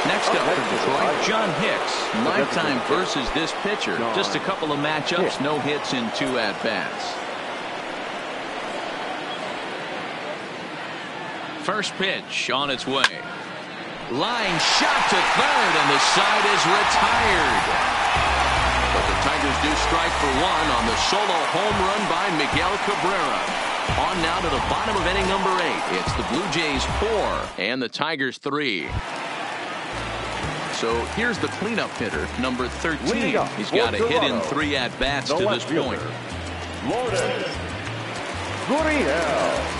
Next up for Detroit, John Hicks. Lifetime versus this pitcher. Just a couple of matchups, no hits in 2 at-bats. First pitch on its way. Line shot to third, and the side is retired. But the Tigers do strike for 1 on the solo home run by Miguel Cabrera. On now to the bottom of inning number 8. It's the Blue Jays 4 and the Tigers 3. So here's the cleanup hitter, number 13. He's got a hit in 3 at-bats to this point. Lourdes Gurriel.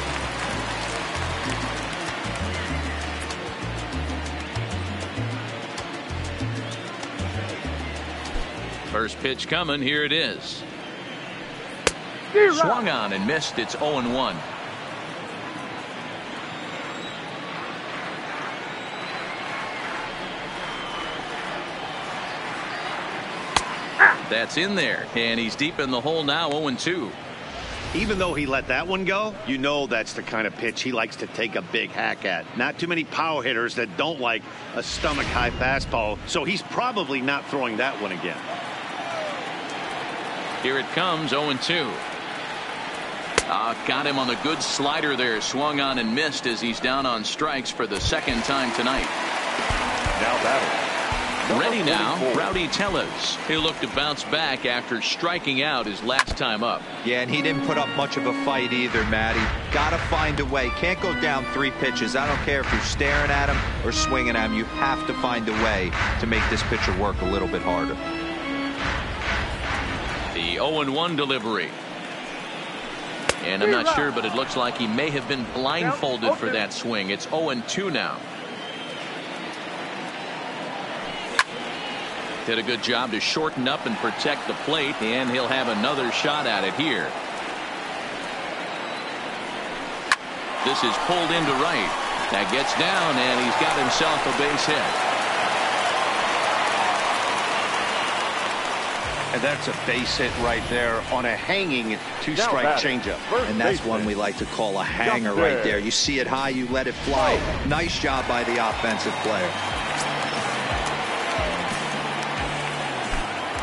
First pitch coming. Here it is. Swung on and missed. It's 0-1. That's in there, and he's deep in the hole now. 0-2. Even though he let that one go, you know that's the kind of pitch he likes to take a big hack at. Not too many power hitters that don't like a stomach high fastball, so he's probably not throwing that one again. Here it comes. 0-2. Got him on the good slider there. Swung on and missed as he's down on strikes for the second time tonight. Now batting. Ready now, Rowdy Tellez. He'll look to bounce back after striking out his last time up. Yeah, and he didn't put up much of a fight either, Matty. Got to find a way. Can't go down 3 pitches. I don't care if you're staring at him or swinging at him. You have to find a way to make this pitcher work a little bit harder. The 0-1 delivery. And I'm not sure, but it looks like he may have been blindfolded for that swing. It's 0-2 now. Did a good job to shorten up and protect the plate, and he'll have another shot at it here. This is pulled into right. That gets down, and he's got himself a base hit. And that's a base hit right there on a hanging two-strike changeup. And that's one we like to call a hanger right there. You see it high, you let it fly. Nice job by the offensive player.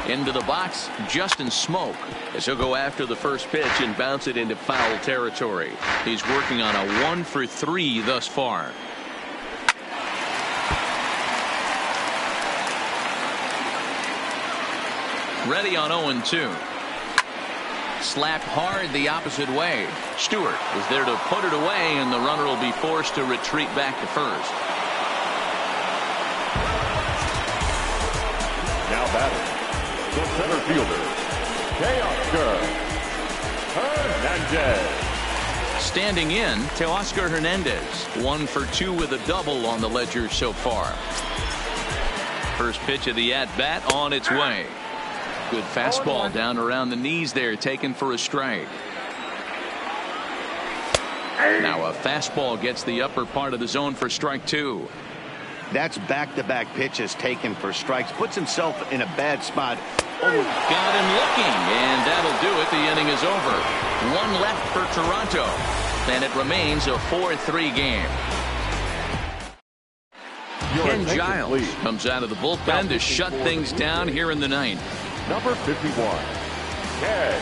Into the box, Justin Smoke, as he'll go after the first pitch and bounce it into foul territory. He's working on a 1-for-3 thus far. Ready on 0-2. Slapped hard the opposite way. Stewart is there to put it away, and the runner will be forced to retreat back to first. Now batting, the center fielder, Teoscar Hernandez. Standing in, Teoscar Hernandez, 1-for-2 with a double on the ledger so far. First pitch of the at-bat on its way. Good fastball down around the knees there, taken for a strike. Now a fastball gets the upper part of the zone for strike 2. That's back-to-back pitches taken for strikes. Puts himself in a bad spot. Got him looking, and that'll do it. The inning is over. One left for Toronto, and it remains a 4-3 game. Ken Giles comes out of the bullpen to shut things down here in the ninth. Number 51, Ken.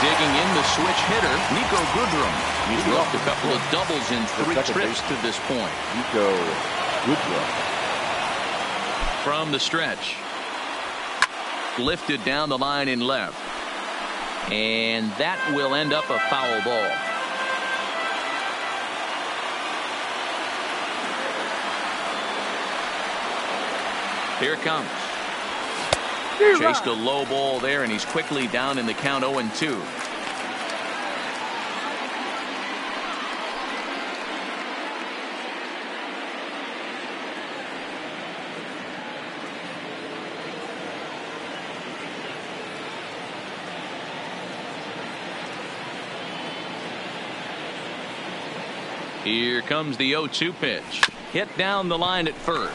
Digging in the switch hitter, Nico Goodrum. He's left a couple of doubles in 3 trips to this point. Nico Goodrum. From the stretch. Lifted down the line in left. And that will end up a foul ball. Here it comes. Chased a low ball there, and he's quickly down in the count 0-2. Here comes the 0-2 pitch. Hit down the line at first.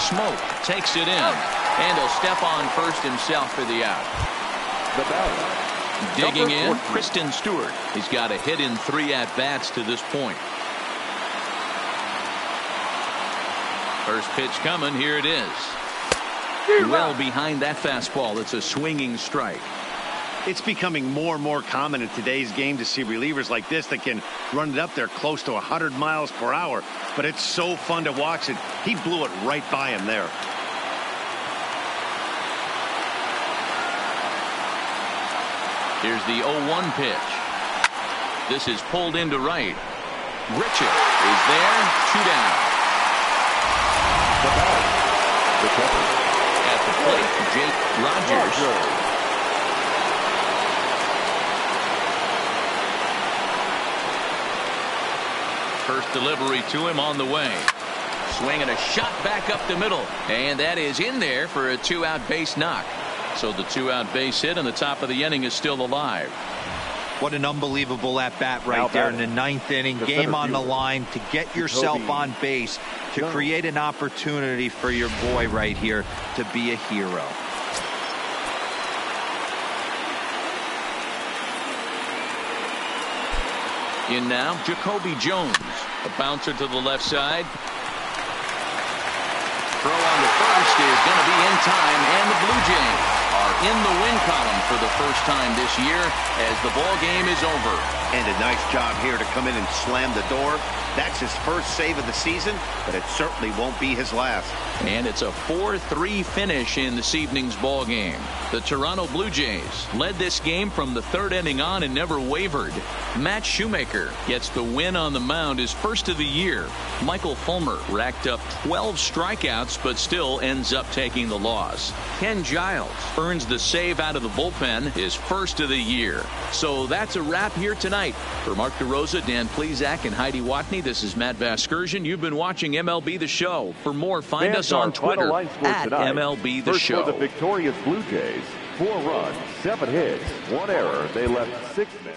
Smoke takes it in, and he'll step on first himself for the out. The batter, digging in, 14. Kristen Stewart. He's got a hit in 3 at-bats to this point. First pitch coming. Here it is. Well behind that fastball. It's a swinging strike. It's becoming more and more common in today's game to see relievers like this that can run it up there close to 100 miles per hour. But it's so fun to watch it. He blew it right by him there. Here's the 0-1 pitch. This is pulled into right. Richard is there. 2 down. The batter, the catcher. At the plate, Jake Rogers. First delivery to him on the way. Swinging a shot back up the middle. And that is in there for a 2-out base knock. So the 2-out base hit and the top of the inning is still alive. What an unbelievable at-bat right there in the 9th inning. Game on the line to get yourself on base, to create an opportunity for your boy right here to be a hero. In now, Jacoby Jones. A bouncer to the left side. Throw on the first is going to be in time, and the Blue Jays are in the win column for the first time this year as the ball game is over. And a nice job here to come in and slam the door. That's his first save of the season, but it certainly won't be his last. And it's a 4-3 finish in this evening's ball game. The Toronto Blue Jays led this game from the 3rd inning on and never wavered. Matt Shoemaker gets the win on the mound, his first of the year. Michael Fulmer racked up 12 strikeouts but still ends up taking the loss. Ken Giles earns the save out of the bullpen, his first of the year. So that's a wrap here tonight. For Mark DeRosa, Dan Plesac, and Heidi Watney, this is Matt Vasgersian. You've been watching MLB The Show. For more, find us on Twitter at MLB The Show. For the victorious Blue Jays, 4 runs, 7 hits, 1 error. They left 6 men.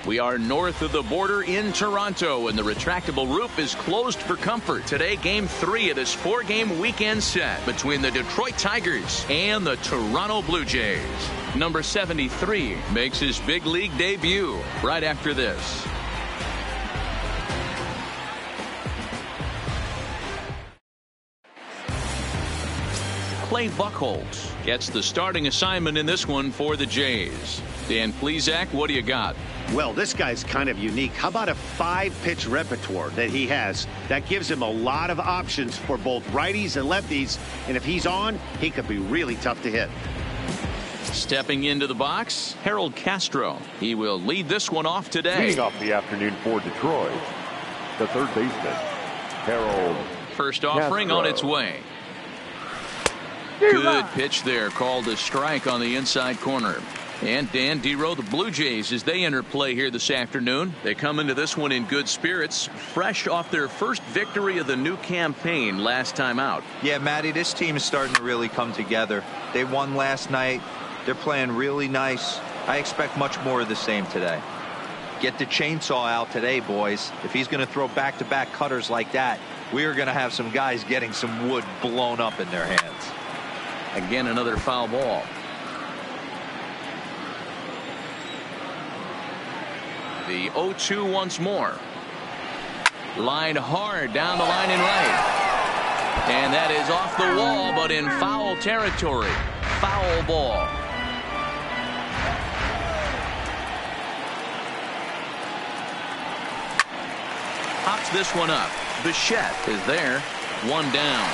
We are north of the border in Toronto, and the retractable roof is closed for comfort. Today, Game 3 of this 4-game weekend set between the Detroit Tigers and the Toronto Blue Jays. Number 73 makes his big league debut right after this. Clay Buchholz gets the starting assignment in this one for the Jays. Dan Plesac, what do you got? Well, this guy's kind of unique. How about a 5-pitch repertoire that he has? That gives him a lot of options for both righties and lefties. And if he's on, he could be really tough to hit. Stepping into the box, Harold Castro. He will lead this one off today. Leading off the afternoon for Detroit, the third baseman, Harold. First offering Castro. on its way. Good pitch there, called a strike on the inside corner. And Dan Dero, the Blue Jays, as they enter play here this afternoon, they come into this one in good spirits, fresh off their first victory of the new campaign last time out. Yeah, Matty, this team is starting to really come together. They won last night. They're playing really nice. I expect much more of the same today. Get the chainsaw out today, boys. If he's going to throw back-to-back cutters like that, we are going to have some guys getting some wood blown up in their hands. Again, another foul ball. The 0-2 once more. Line hard down the line and right. And that is off the wall, but in foul territory. Foul ball. Pops this one up. Bichette is there. One down.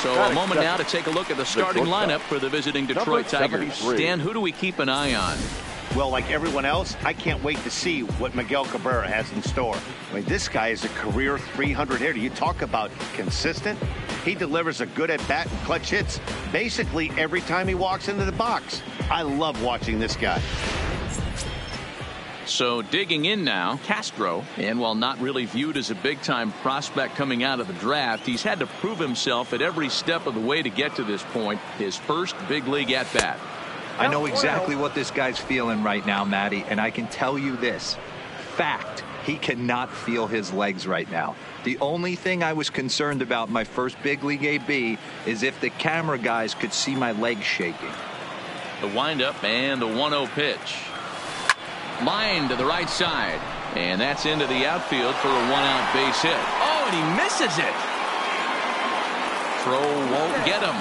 So a moment now to take a look at the starting lineup for the visiting Detroit Tigers. Dan, who do we keep an eye on? Well, like everyone else, I can't wait to see what Miguel Cabrera has in store. I mean, this guy is a career 300 hitter. You talk about consistent. He delivers a good at-bat and clutch hits basically every time he walks into the box. I love watching this guy. So digging in now, Castro, and while not really viewed as a big-time prospect coming out of the draft, he's had to prove himself at every step of the way to get to this point, his first big league at-bat. I know exactly what this guy's feeling right now, Matty, and I can tell you this. Fact, he cannot feel his legs right now. The only thing I was concerned about my first big league AB is if the camera guys could see my legs shaking. The windup and the 1-0 pitch. Line to the right side, and that's into the outfield for a 1-out base hit. Oh, and he misses it. Throw won't get him.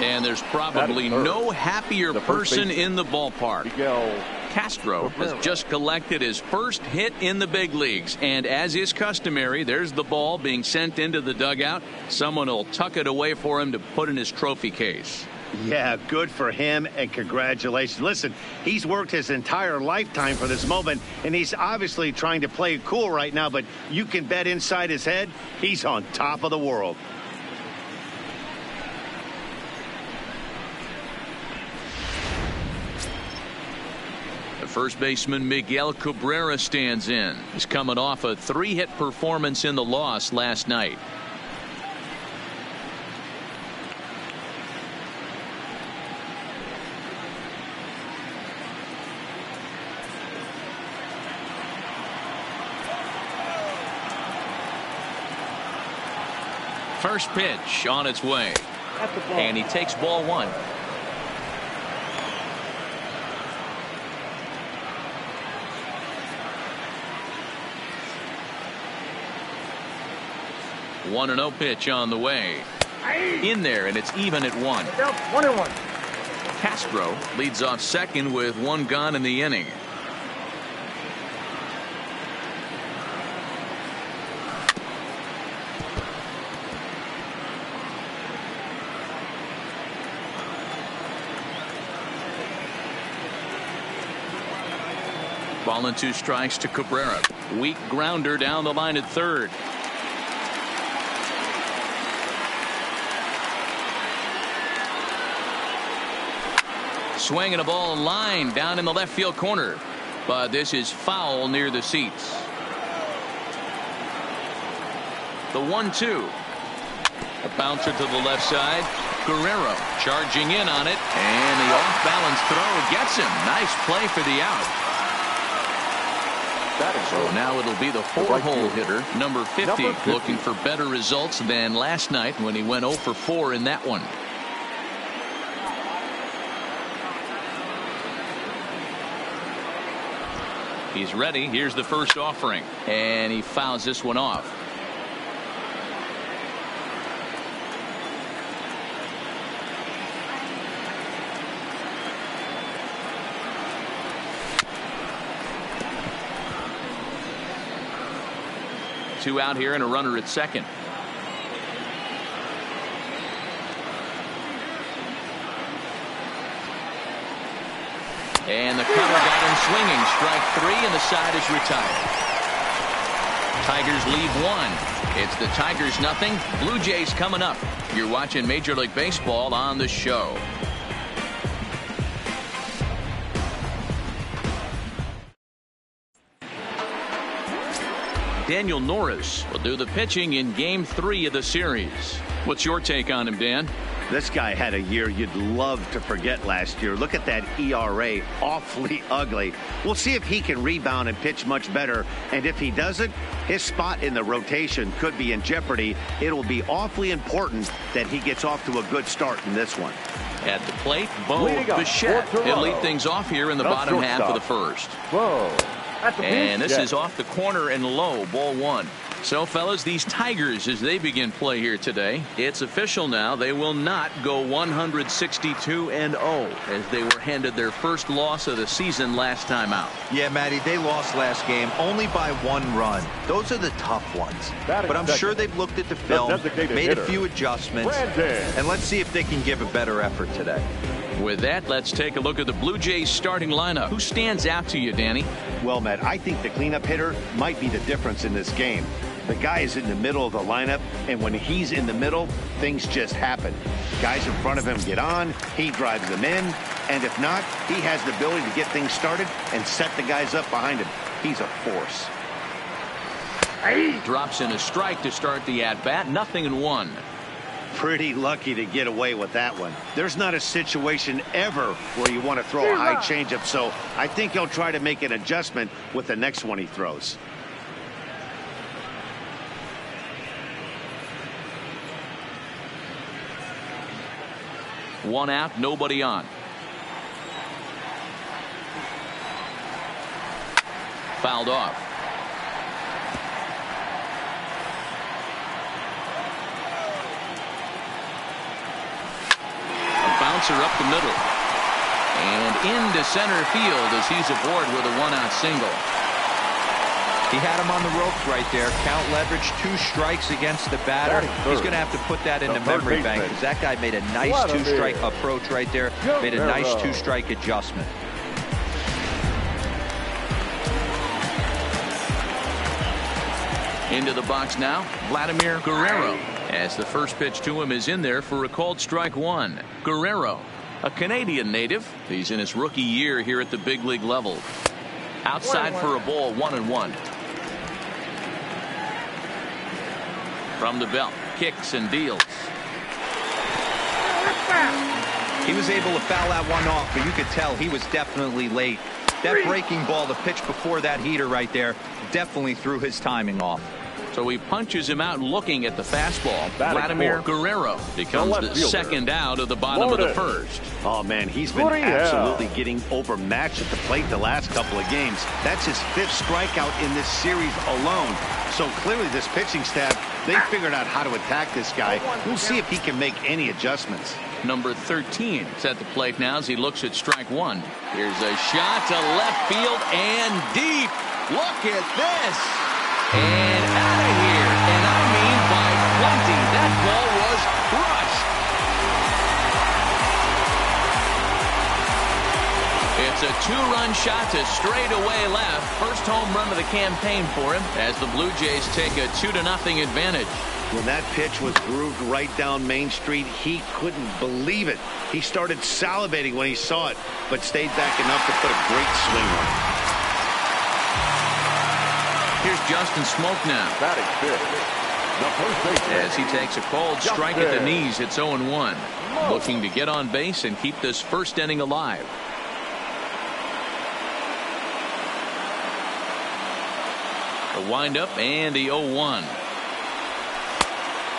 And there's probably no happier person in the ballpark. Castro has just collected his first hit in the big leagues, and as is customary, there's the ball being sent into the dugout. Someone will tuck it away for him to put in his trophy case. Yeah, good for him, and congratulations. Listen, he's worked his entire lifetime for this moment, and he's obviously trying to play it cool right now, but you can bet inside his head, he's on top of the world. The first baseman Miguel Cabrera stands in. He's coming off a 3-hit performance in the loss last night. First pitch on its way. And he takes ball one. One and 0 pitch on the way. In there, and it's even at 1. 1-1. Castro leads off second with one gone in the inning. Ball and 2 strikes to Cabrera. Weak grounder down the line at third. Swinging a ball line down in the left field corner, but this is foul near the seats. The 1-2. A bouncer to the left side. Guerrero charging in on it, and the off-balance throw gets him. Nice play for the out. So now it'll be the 4-hole hitter, number 50, looking for better results than last night when he went 0 for 4 in that one. He's ready. Here's the first offering, and he fouls this one off. Two out here and a runner at second. And the cutter got him swinging. Strike 3, and the side is retired. Tigers lead 1. It's the Tigers 0. Blue Jays coming up. You're watching Major League Baseball on the show. Daniel Norris will do the pitching in Game 3 of the series. What's your take on him, Dan? This guy had a year you'd love to forget last year. Look at that ERA, awfully ugly. We'll see if he can rebound and pitch much better. And if he doesn't, his spot in the rotation could be in jeopardy. It'll be awfully important that he gets off to a good start in this one. At the plate, Bo Bichette. He'll lead things off here in the bottom half of the first. And this is off the corner and low, ball 1. So, fellas, these Tigers, as they begin play here today, it's official now. They will not go 162-0 as they were handed their first loss of the season last time out. Yeah, Matty, they lost last game only by 1 run. Those are the tough ones. But I'm sure they've looked at the film, made a few adjustments, and let's see if they can give a better effort today. With that, let's take a look at the Blue Jays starting lineup. Who stands out to you, Danny? Well, Matt, I think the cleanup hitter might be the difference in this game. The guy is in the middle of the lineup, and when he's in the middle, things just happen. Guys in front of him get on, he drives them in, and if not, he has the ability to get things started and set the guys up behind him. He's a force. Drops in a strike to start the at-bat, 0-1. Pretty lucky to get away with that one. There's not a situation ever where you want to throw a high changeup, so I think he'll try to make an adjustment with the next one he throws. One out, nobody on. Fouled off. A bouncer up the middle. And into center field as he's aboard with a 1-out single. He had him on the ropes right there. Count leverage, 2 strikes against the batter. He's going to have to put that in the memory bank because that guy made a nice 2-strike approach right there. Made a nice 2-strike adjustment. Into the box now, Vladimir Guerrero. As the first pitch to him is in there for a called strike 1. Guerrero, a Canadian native. He's in his rookie year here at the big league level. Outside for a ball, 1-1. From the belt, kicks and deals. He was able to foul that one off, but you could tell he was definitely late. That breaking ball, the pitch before that heater right there, definitely threw his timing off. So he punches him out looking at the fastball. Vladimir Guerrero becomes the second out of the bottom of the first. Oh, man, he's been absolutely getting overmatched at the plate the last couple of games. That's his 5th strikeout in this series alone. So clearly this pitching staff, they figured out how to attack this guy. We'll see if he can make any adjustments. Number 13 is at the plate now as he looks at strike 1. Here's a shot to left field and deep. Look at this. And out of here. And I mean by plenty. That ball was crushed. It's a 2-run shot to straightaway left. First home run of the campaign for him as the Blue Jays take a 2-0 advantage. When that pitch was grooved right down Main Street, he couldn't believe it. He started salivating when he saw it, but stayed back enough to put a great swing on it. Here's Justin Smoke now. Batting 5th, As he takes a cold strike at the knees, it's 0-1. Looking to get on base and keep this first inning alive. The windup and the 0-1.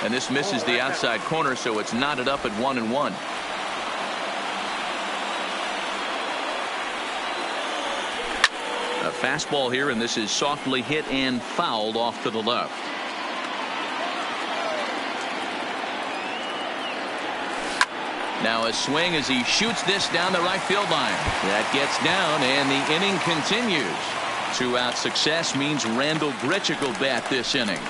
And this misses the outside corner, so it's knotted up at 1-1. A fastball here, and this is softly hit and fouled off to the left. Now a swing as he shoots this down the right field line. That gets down, and the inning continues. 2-out success means Randall Grichuk will bat this inning.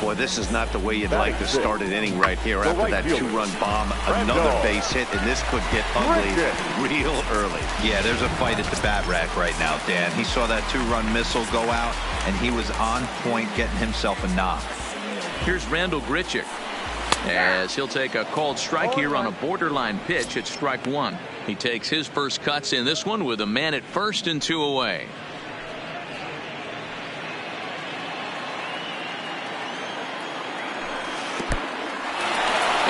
Boy, this is not the way you'd like to start an inning right here after that 2-run bomb. Another base hit, and this could get ugly real early. Yeah, there's a fight at the bat rack right now, Dan. He saw that 2-run missile go out, and he was on point getting himself a knock. Here's Randall Grichuk, as he'll take a called strike here on a borderline pitch at strike one. He takes his first cuts in this one with a man at first and 2 away.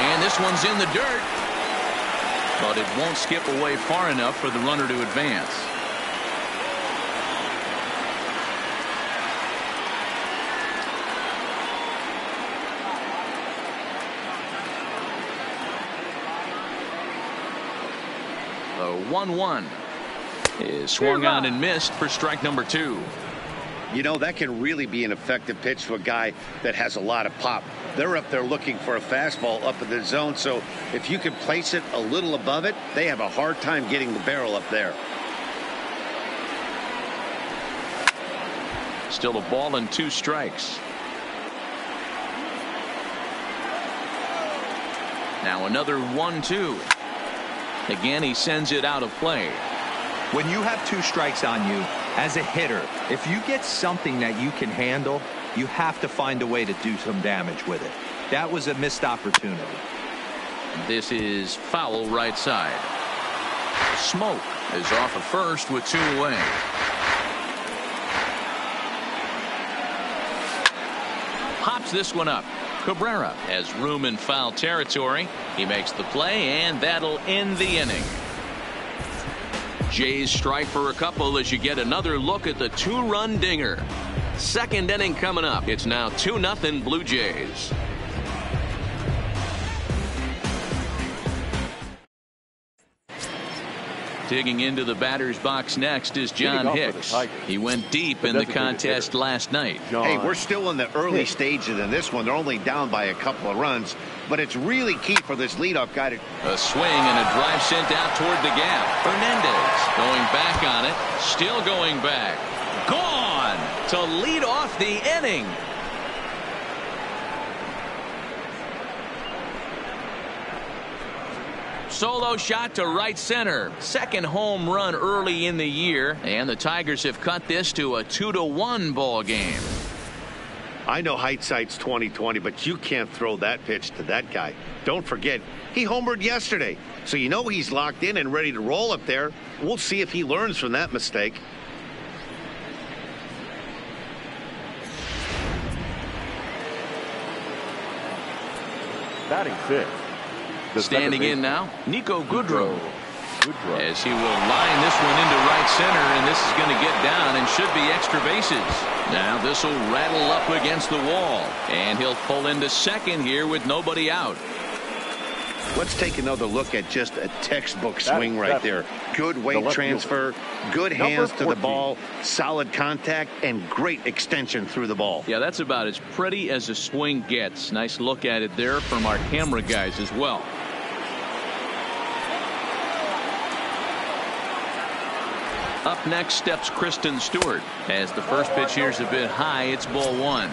And this one's in the dirt, but it won't skip away far enough for the runner to advance. The 1-1 is swung on and missed for strike number 2. You know, that can really be an effective pitch to a guy that has a lot of pop. They're up there looking for a fastball up in the zone, so if you can place it a little above it, they have a hard time getting the barrel up there. Still a ball and 2 strikes. Now another 1-2. Again, he sends it out of play. When you have 2 strikes on you, as a hitter, if you get something that you can handle, you have to find a way to do some damage with it. That was a missed opportunity. This is foul right side. Smoke is off at first with 2 away. Pops this one up. Cabrera has room in foul territory. He makes the play, and that'll end the inning. Jays strike for a couple as you get another look at the 2-run dinger. Second inning coming up. It's now 2-0 Blue Jays. Digging into the batter's box next is John Hicks. He went deep in the contest last night. Hey, we're still in the early stages in this one. They're only down by a couple of runs, but it's really key for this leadoff guy to... A swing and a drive sent out toward the gap. Hernandez going back on it. Still going back. Gone to lead off the inning. Solo shot to right center. Second home run early in the year, and the Tigers have cut this to a 2-1 ball game. I know hindsight's 20/20, but you can't throw that pitch to that guy. Don't forget, he homered yesterday, so you know he's locked in and ready to roll up there. We'll see if he learns from that mistake. Batting 6. Standing in now, Nico Goodrow, as he will line this one into right center, and this is going to get down and should be extra bases. Now this will rattle up against the wall, and he'll pull into second here with nobody out. Let's take another look at just a textbook swing right there. Good weight transfer, good hands to the ball, solid contact, and great extension through the ball. Yeah, that's about as pretty as a swing gets. Nice look at it there from our camera guys as well. Up next steps Kristen Stewart. As the first pitch here's a bit high, it's ball 1.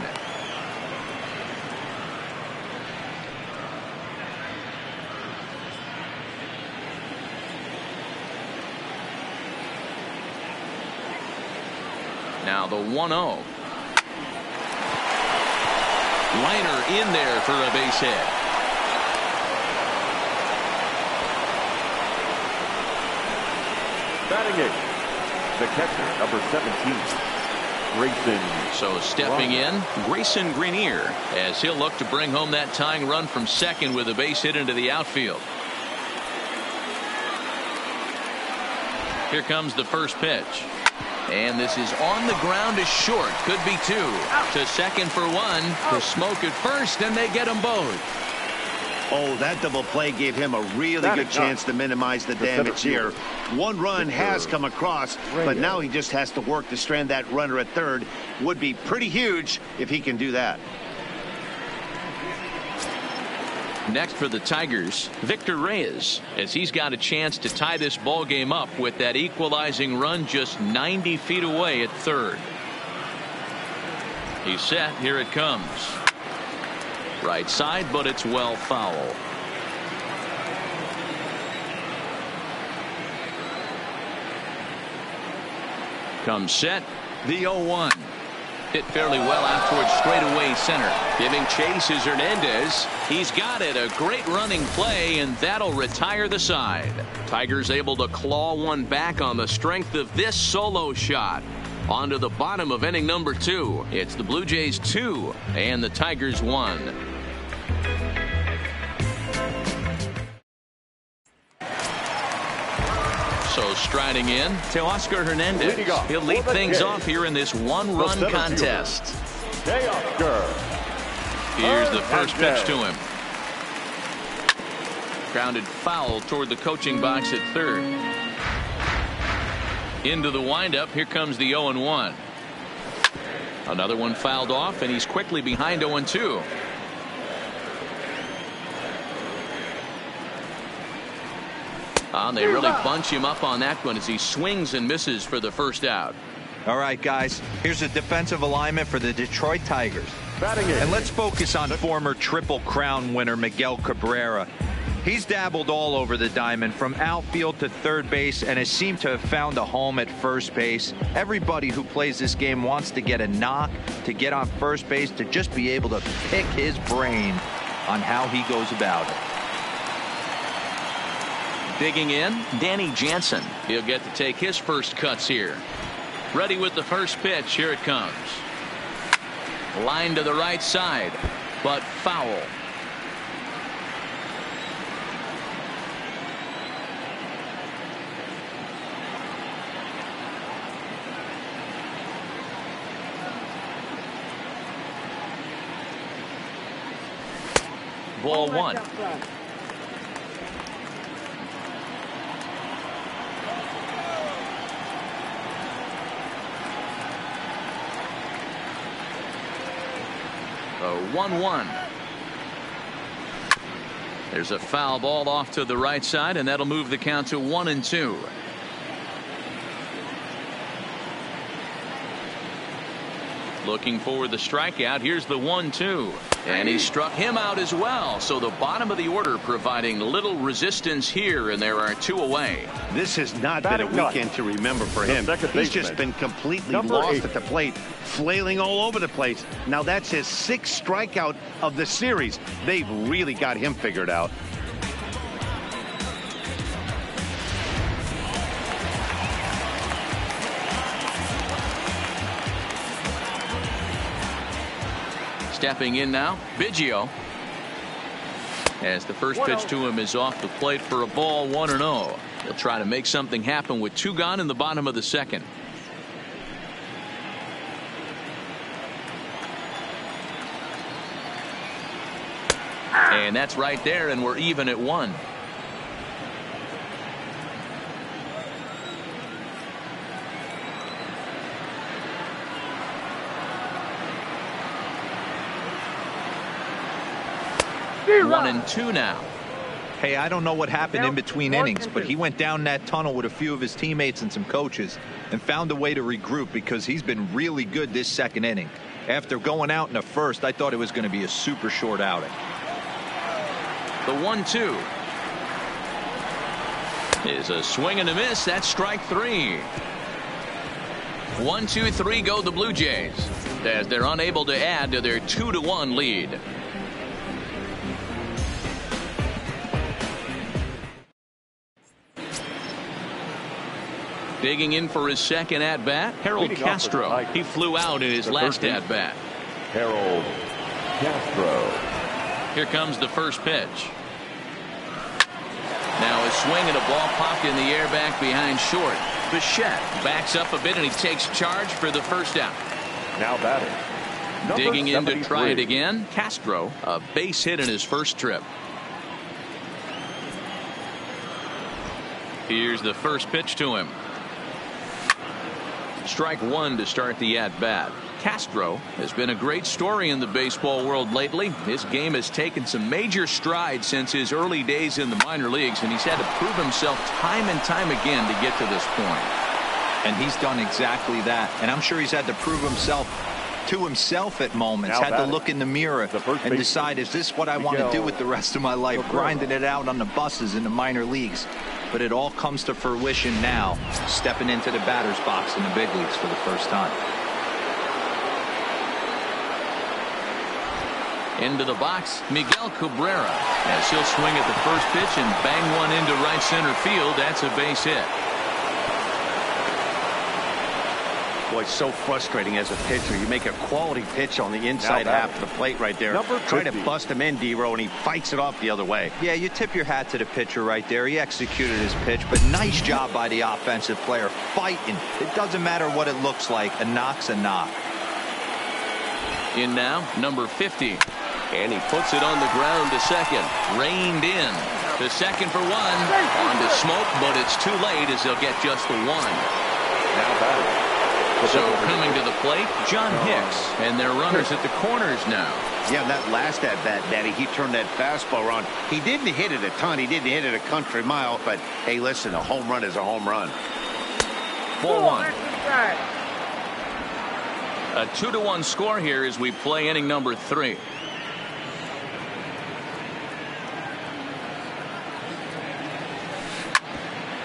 Now the 1-0. Liner in there for a base hit. Batting 8. The catcher, number 17. Grayson. So stepping in, Grayson Greenier, as he'll look to bring home that tying run from second with a base hit into the outfield. Here comes the first pitch. And this is on the ground is short. Could be two. To second for one. To Smoke at first, and they get them both. Oh, that double play gave him a really good chance to minimize the damage here. One run has come across, but now he just has to work to strand that runner at third. Would be pretty huge if he can do that. Next for the Tigers, Victor Reyes, as he's got a chance to tie this ball game up with that equalizing run just 90 feet away at third. He's set. Here it comes. Right side, but it's well foul. Comes set. The 0-1. Hit fairly well out towards straightaway center. Giving chase is Hernandez. He's got it. A great running play, and that'll retire the side. Tigers able to claw one back on the strength of this solo shot. On to the bottom of inning number 2. It's the Blue Jays 2 and the Tigers 1. So striding in to Oscar Hernandez. He'll lead things off here in this one-run contest. Here's the first pitch to him. Grounded foul toward the coaching box at third. Into the windup. Here comes the 0-1. Another one fouled off, and he's quickly behind 0-2. They really bunch him up on that one as he swings and misses for the first out. All right, guys, here's a defensive alignment for the Detroit Tigers. And let's focus on former Triple Crown winner Miguel Cabrera. He's dabbled all over the diamond from outfield to third base and has seemed to have found a home at first base. Everybody who plays this game wants to get a knock, to get on first base, to just be able to pick his brain on how he goes about it. Digging in, Danny Jansen. He'll get to take his first cuts here. Ready with the first pitch. Here it comes. Line to the right side, but foul. Ball one. A 1-1. There's a foul ball off to the right side, and that'll move the count to 1-2. Looking for the strikeout. Here's the 1-2. And he struck him out as well. So the bottom of the order providing little resistance here, and there are 2 away. This has not been a weekend to remember for him. He's just been completely lost at the plate, flailing all over the place. Now that's his 6th strikeout of the series. They've really got him figured out. Stepping in now, Biggio. As the first pitch to him is off the plate for a ball, 1-0. He'll try to make something happen with 2 gone in the bottom of the second. And that's right there, and we're even at 1. One and 2 now. Hey, I don't know what happened in between innings, but he went down that tunnel with a few of his teammates and some coaches and found a way to regroup because he's been really good this second inning. After going out in the first, I thought it was going to be a super short outing. The 1-2 is a swing and a miss. That's strike 3. 1, 2, 3 go the Blue Jays as they're unable to add to their 2-1 lead. Digging in for his second at-bat, Harold Castro. He flew out in his last at-bat. Harold Castro. Here comes the first pitch. Now a swing and a ball popped in the air back behind short. Bichette backs up a bit and he takes charge for the first out. Now batting. Digging in to try it again. Castro, a base hit in his first trip. Here's the first pitch to him. Strike one to start the at-bat. Castro has been a great story in the baseball world lately. His game has taken some major strides since his early days in the minor leagues, and he's had to prove himself time and time again to get to this point. And he's done exactly that. And I'm sure he's had to prove himself to himself at moments. Had to look in the mirror and decide, is this what I want to do with the rest of my life? Grinding it out on the buses in the minor leagues. But it all comes to fruition now, stepping into the batter's box in the big leagues for the first time. Into the box, Miguel Cabrera, as he'll swing at the first pitch and bang one into right center field. That's a base hit. Boy, it's so frustrating as a pitcher. You make a quality pitch on the inside half of the plate right there. Try to bust him in, D-Row, and he fights it off the other way. Yeah, you tip your hat to the pitcher right there. He executed his pitch, but nice job by the offensive player fighting. It doesn't matter what it looks like. A knock's a knock. In now, number 50. And he puts it on the ground to second. Reined in. To second for one. On to Smoke, but it's too late as they'll get just the one. Now batting. So coming to the plate, John Hicks, and their runners at the corners now. Yeah, that last at-bat, Daddy, he turned that fastball around. He didn't hit it a ton. He didn't hit it a country mile. But, hey, listen, a home run is a home run. Ball one. A 2-1 score here as we play inning number 3.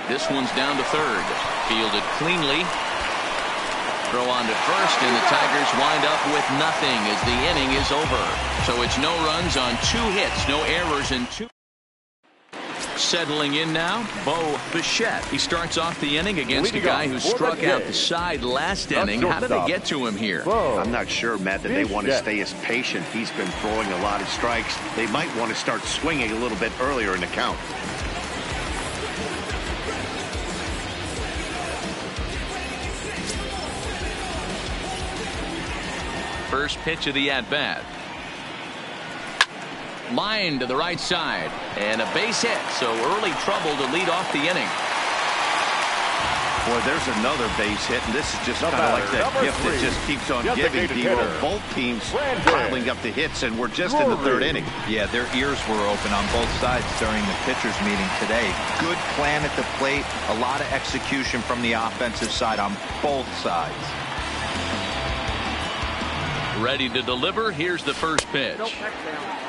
This one's down to third. Fielded cleanly. Throw on to first, and the Tigers wind up with nothing as the inning is over. So it's no runs on 2 hits, no errors, and 2. Settling in now, Bo Bichette. He starts off the inning against a guy who struck out the side last inning. How did they get to him here? I'm not sure, Matt, that they want to stay as patient. He's been throwing a lot of strikes. They might want to start swinging a little bit earlier in the count. First pitch of the at-bat. Line to the right side. And a base hit. So early trouble to lead off the inning. Boy, there's another base hit, and this is just kind of like that gift that just keeps on giving. Both teams piling up the hits, and we're just in the third inning. Yeah, their ears were open on both sides during the pitchers meeting today. Good plan at the plate. A lot of execution from the offensive side on both sides. Ready to deliver. Here's the first pitch.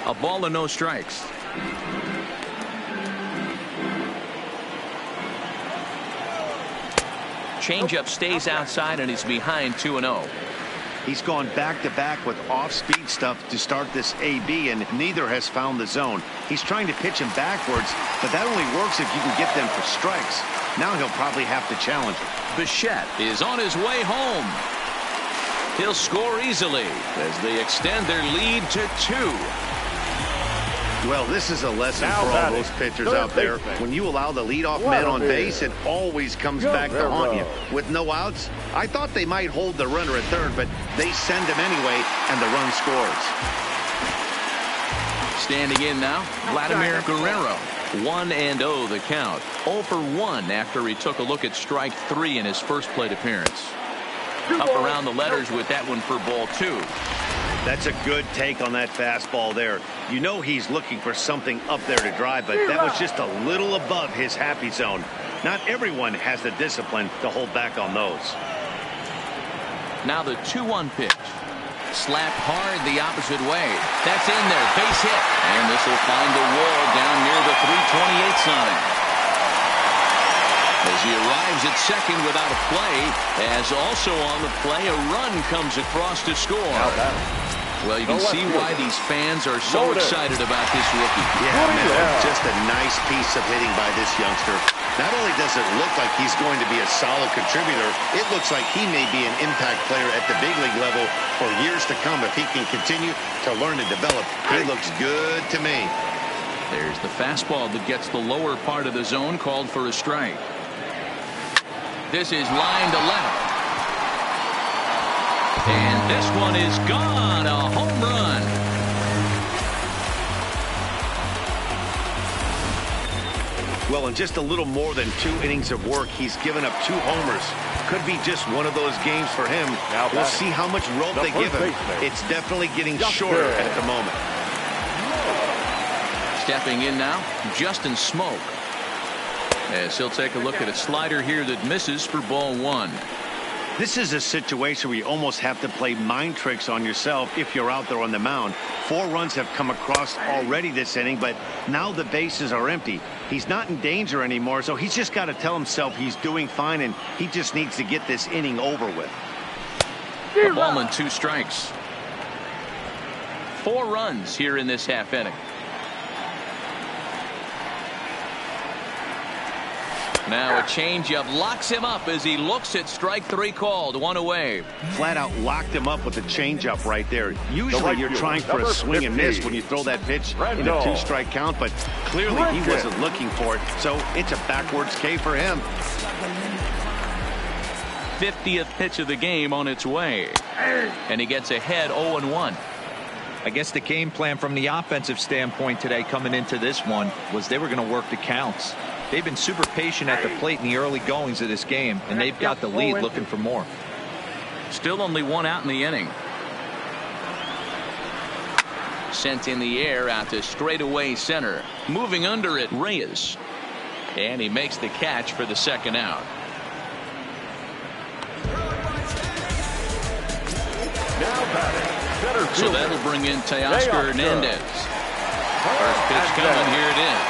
A ball and no strikes. Changeup stays outside and he's behind 2-0. He's gone back-to-back with off-speed stuff to start this AB, and neither has found the zone. He's trying to pitch him backwards, but that only works if you can get them for strikes. Now he'll probably have to challenge it. Bichette is on his way home. He'll score easily as they extend their lead to 2. Well, this is a lesson for all those pitchers out there. When you allow the leadoff man on base, it always comes back to haunt you. With no outs, I thought they might hold the runner at third, but they send him anyway, and the run scores. Standing in now, Vladimir Guerrero. 1-0 the count. 0 for 1 after he took a look at strike 3 in his first plate appearance. Up around the letters with that one for ball 2. That's a good take on that fastball there. You know he's looking for something up there to drive, but that was just a little above his happy zone. Not everyone has the discipline to hold back on those. Now the 2-1 pitch. Slapped hard the opposite way. That's in there. Base hit. And this will find the wall down near the 328 sign. As he arrives at second without a play, as also on the play, a run comes across to score. Well, you can see why these fans are so excited about this rookie. Yeah, man, just a nice nice piece of hitting by this youngster. Not only does it look like he's going to be a solid contributor, it looks like he may be an impact player at the big league level for years to come if he can continue to learn and develop. He looks good to me. There's the fastball that gets the lower part of the zone, called for a strike. This is line to left. And this one is gone. A home run. Well, in just a little more than 2 innings of work, he's given up 2 homers. Could be just one of those games for him. We'll see how much rope they give him. It's definitely getting shorter at the moment. Stepping in now, Justin Smoke. As he'll take a look at a slider here that misses for ball 1. This is a situation where you almost have to play mind tricks on yourself if you're out there on the mound. 4 runs have come across already this inning, but now the bases are empty. He's not in danger anymore, so he's just got to tell himself he's doing fine, and he just needs to get this inning over with. A ball and 2 strikes. 4 runs here in this half inning. Now a changeup locks him up as he looks at strike 3 called. 1 away. Flat out locked him up with a changeup right there. Usually you're trying for a swing and miss when you throw that pitch in a 2-strike count, but clearly he wasn't looking for it, so it's a backwards K for him. 50th pitch of the game on its way. And he gets ahead 0-1. I guess the game plan from the offensive standpoint today coming into this one was they were going to work the counts. They've been super patient at the plate in the early goings of this game, and they've got the lead looking for more. Still only 1 out in the inning. Sent in the air out to straightaway center. Moving under it, Reyes. And he makes the catch for the 2nd out. So that'll bring in Teoscar Hernandez. First pitch coming, here it is.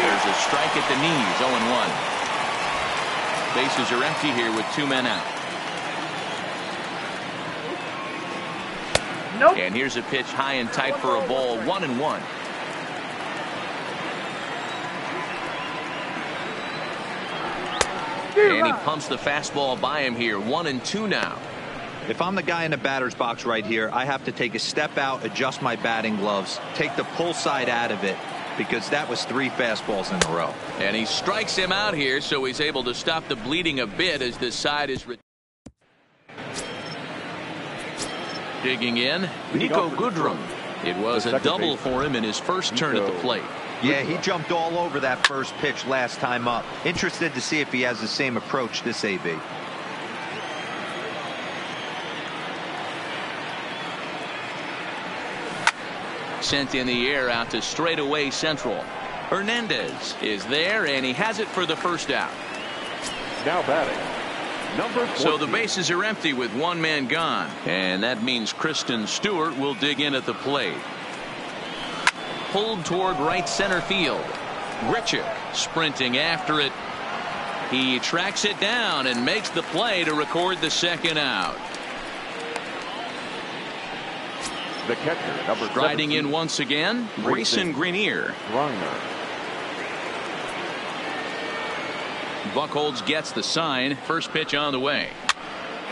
There's a strike at the knees, 0-1. Bases are empty here with 2 men out. And here's a pitch high and tight for a ball, 1-1. And he pumps the fastball by him here, 1-2 now. If I'm the guy in the batter's box right here, I have to take a step out, adjust my batting gloves, take the pull side out of it, because that was 3 fastballs in a row. And he strikes him out here, so he's able to stop the bleeding a bit as this side is digging in. Nico Goodrum. It was a double for him in his first turn at the plate. Yeah, he jumped all over that first pitch last time up. Interested to see if he has the same approach this AB. Sent in the air out to straightaway central. Hernandez is there, and he has it for the 1st out. Now batting, number 14. So the bases are empty with 1 man gone, and that means Kristen Stewart will dig in at the plate. Pulled toward right center field. Grichuk sprinting after it. He tracks it down and makes the play to record the 2nd out. The catcher, number Striding 17. in once again, Grayson Grenier. Buchholz gets the sign. First pitch on the way.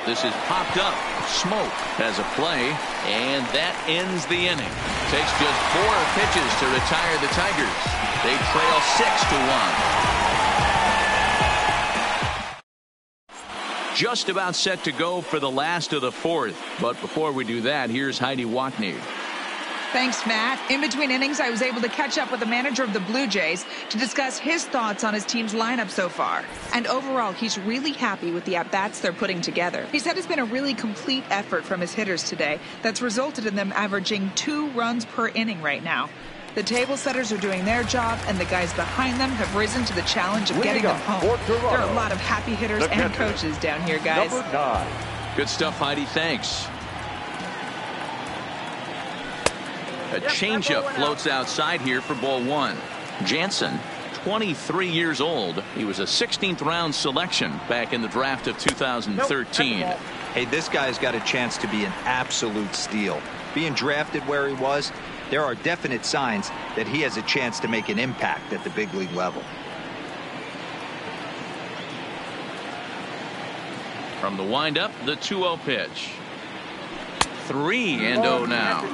This is popped up. Smoke has a play, and that ends the inning. Takes just 4 pitches to retire the Tigers. They trail 6-1. Just about set to go for the last of the 4th. But before we do that, here's Heidi Watney. Thanks, Matt. In between innings, I was able to catch up with the manager of the Blue Jays to discuss his thoughts on his team's lineup so far. And overall, he's really happy with the at-bats they're putting together. He said it's been a really complete effort from his hitters today that's resulted in them averaging 2 runs per inning right now. The table setters are doing their job, and the guys behind them have risen to the challenge of getting them home. There are a lot of happy hitters and coaches down here, guys. Number 9. Good stuff, Heidi. Thanks. A changeup floats outside here for ball 1. Jansen, 23 years old. He was a 16th round selection back in the draft of 2013. Hey, this guy's got a chance to be an absolute steal. Being drafted where he was, there are definite signs that he has a chance to make an impact at the big league level. From the windup, the 2-0 pitch. 3-0 now.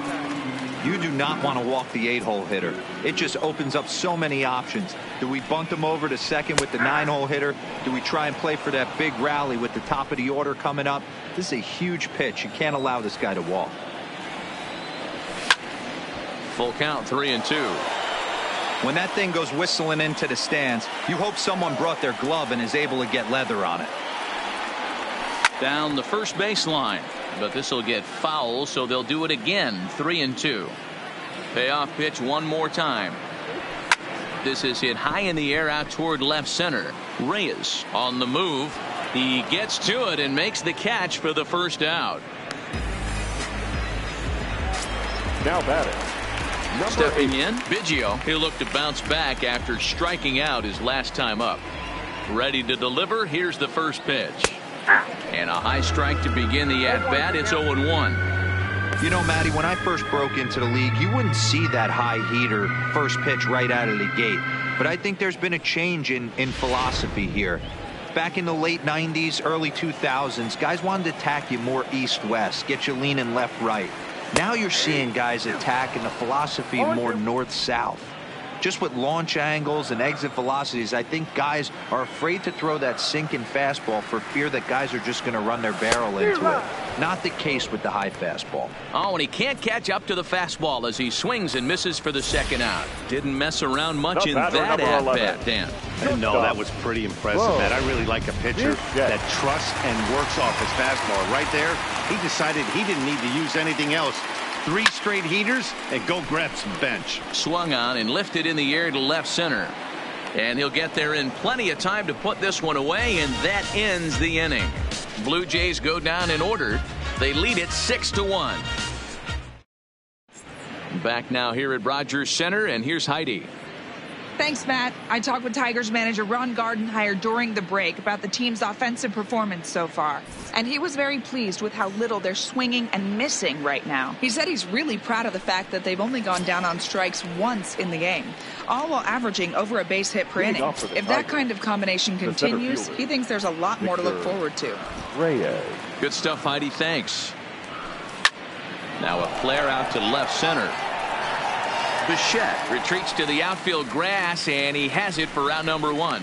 You do not want to walk the 8-hole hitter. It just opens up so many options. Do we bunt him over to second with the 9-hole hitter? Do we try and play for that big rally with the top of the order coming up? This is a huge pitch. You can't allow this guy to walk. Full count, 3-2. When that thing goes whistling into the stands, you hope someone brought their glove and is able to get leather on it. Down the first baseline, but this will get foul, so they'll do it again. 3-2. Payoff pitch one more time. This is hit high in the air out toward left center. Reyes on the move. He gets to it and makes the catch for the first out. Now batting. Stepping in, Biggio. He'll look to bounce back after striking out his last time up. Ready to deliver. Here's the first pitch. And a high strike to begin the at-bat. It's 0-1. You know, Matty, when I first broke into the league, you wouldn't see that high heater first pitch right out of the gate. But I think there's been a change in philosophy here. Back in the late 90s, early 2000s, guys wanted to attack you more east-west, get you leaning left-right. Now you're seeing guys attack in the philosophy more north-south. Just with launch angles and exit velocities, I think guys are afraid to throw that sinking fastball for fear that guys are just going to run their barrel into it. Not the case with the high fastball. Oh, and he can't catch up to the fastball as he swings and misses for the second out. Didn't mess around much in that at-bat, Dan. No, that was pretty impressive, Matt. I really like a pitcher that trusts and works off his fastball. Right there, he decided he didn't need to use anything else. 3 straight heaters and go grab some bench. Swung on and lifted in the air to left center. And he'll get there in plenty of time to put this one away, and that ends the inning. Blue Jays go down in order. They lead it 6-1. Back now here at Rogers Center, and here's Heidi. Thanks, Matt. I talked with Tigers manager Ron Gardenhire during the break about the team's offensive performance so far. And he was very pleased with how little they're swinging and missing right now. He said he's really proud of the fact that they've only gone down on strikes once in the game, all while averaging over a base hit per inning. If that kind of combination continues, he thinks there's a lot more to look forward to. Good stuff, Heidi. Thanks. Now a flare out to left center. Bichette retreats to the outfield grass, and he has it for out number 1.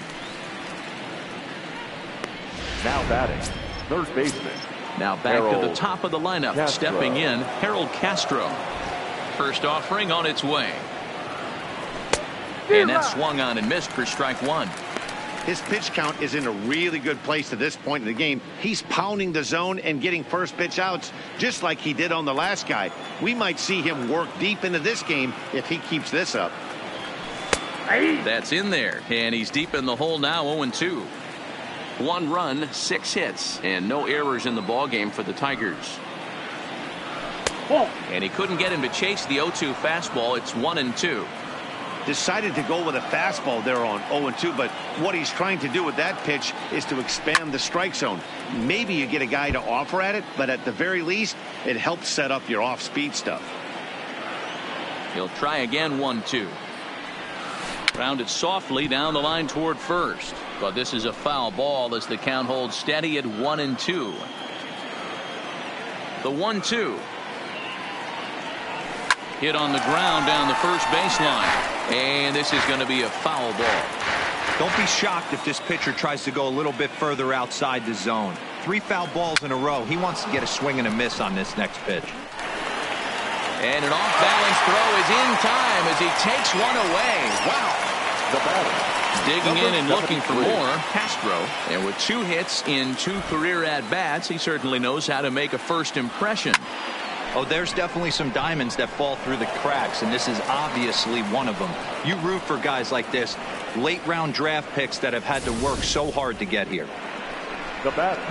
Now batting, third baseman. Now back to the top of the lineup. Castro. Stepping in, Harold Castro. First offering on its way. And that swung on and missed for strike 1. His pitch count is in a really good place at this point in the game. He's pounding the zone and getting first pitch outs just like he did on the last guy. We might see him work deep into this game if he keeps this up. That's in there, and he's deep in the hole now. 0-2. 1 run, 6 hits, and no errors in the ballgame for the Tigers. And he couldn't get him to chase the 0-2 fastball. It's 1-2. Decided to go with a fastball there on 0-2, but what he's trying to do with that pitch is to expand the strike zone. Maybe you get a guy to offer at it, but at the very least, it helps set up your off-speed stuff. He'll try again. 1-2. Grounded softly down the line toward first, but this is a foul ball as the count holds steady at 1-2. The 1-2. Hit on the ground down the first baseline. And this is going to be a foul ball. Don't be shocked if this pitcher tries to go a little bit further outside the zone. 3 foul balls in a row. He wants to get a swing and a miss on this next pitch. And an off-balance throw is in time as he takes one away. Wow. The batter. Digging in and looking for more, Castro. And with 2 hits in 2 career at-bats, he certainly knows how to make a first impression. Oh, there's definitely some diamonds that fall through the cracks, and this is obviously one of them. You root for guys like this, late-round draft picks that have had to work so hard to get here. The batter.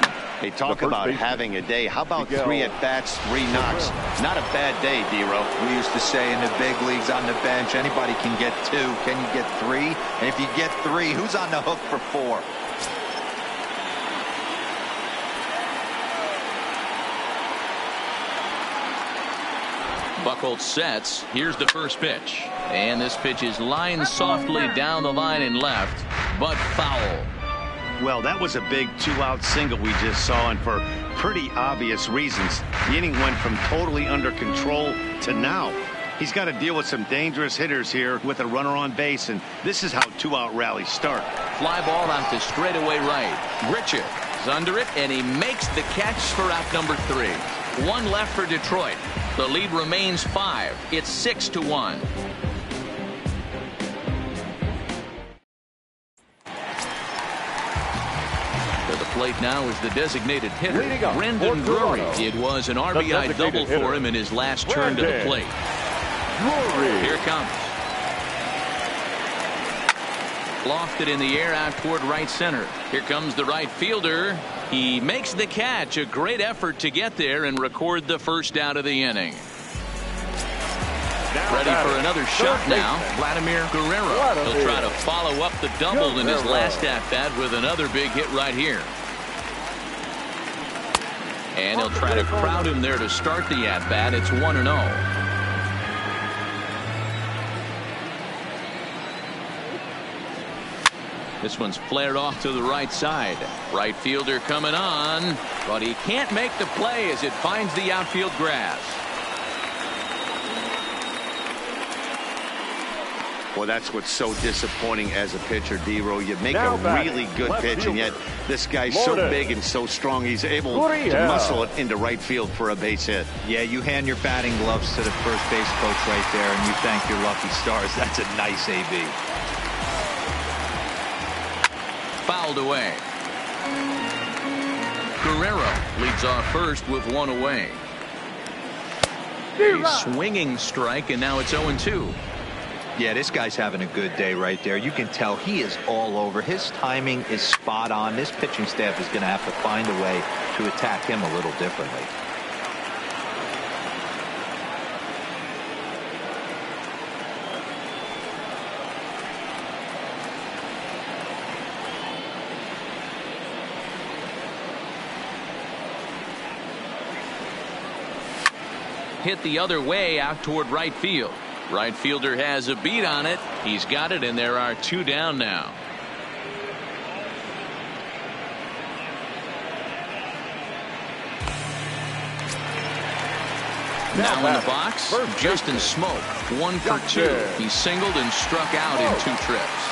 They talk about having a day. How about 3 at-bats, 3 knocks? Not a bad day, D-Row. We used to say in the big leagues on the bench, anybody can get 2. Can you get 3? And if you get 3, who's on the hook for 4? Buchholz sets. Here's the first pitch. And this pitch is lined softly down the line and left, but foul. Well, that was a big 2-out single we just saw, and for pretty obvious reasons. The inning went from totally under control to now. He's got to deal with some dangerous hitters here with a runner on base, and this is how 2-out rallies start. Fly ball out to straightaway right. Grichuk is under it, and he makes the catch for out number 3. One left for Detroit. The lead remains 5. It's 6-1. To the plate now is the designated hitter, Brendan Drury. It was an RBI double for him in his last turn to the plate. Here comes. Lofted in the air out toward right center. Here comes the right fielder. He makes the catch. A great effort to get there and record the first out of the inning. Ready for another shot now, Vladimir Guerrero. He'll try to follow up the double in his last at-bat with another big hit right here. And he'll try to crowd him there to start the at-bat. It's 1-0. This one's flared off to the right side. Right fielder coming on, but he can't make the play as it finds the outfield grass. Well, that's what's so disappointing as a pitcher, D-Row. You make a really good pitch, and yet this guy's so big and so strong, he's able to muscle it into right field for a base hit. Yeah, you hand your batting gloves to the first base coach right there, and you thank your lucky stars. That's a nice AB. Fouled away. Guerrero leads off first with one away. A swinging strike, and now it's 0-2. Yeah, this guy's having a good day right there. You can tell he is all over. His timing is spot on. This pitching staff is going to have to find a way to attack him a little differently. Hit the other way out toward right field. Right fielder has a beat on it. He's got it, and there are 2 down now. Now in the box, Justin Smoke, 1 for 2. He singled and struck out in 2 trips.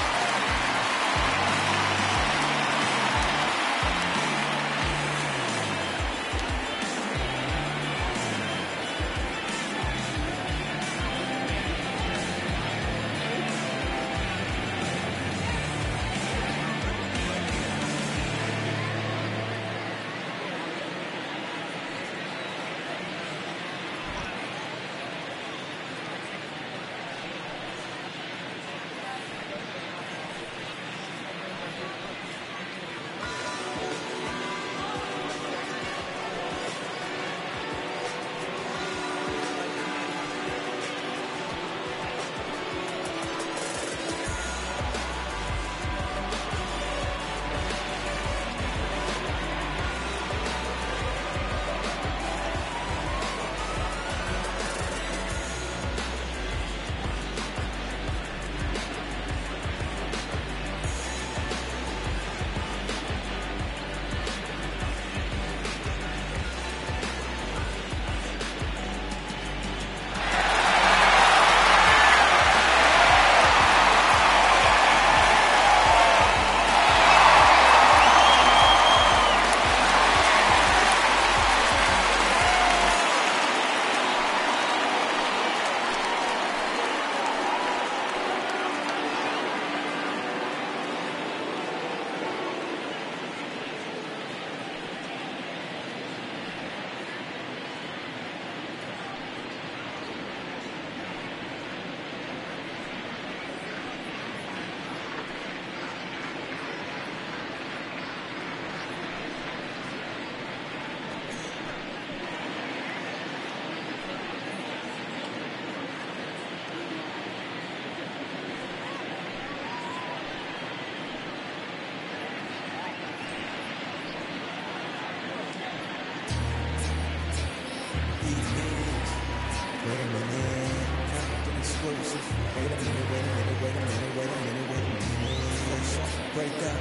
wake up.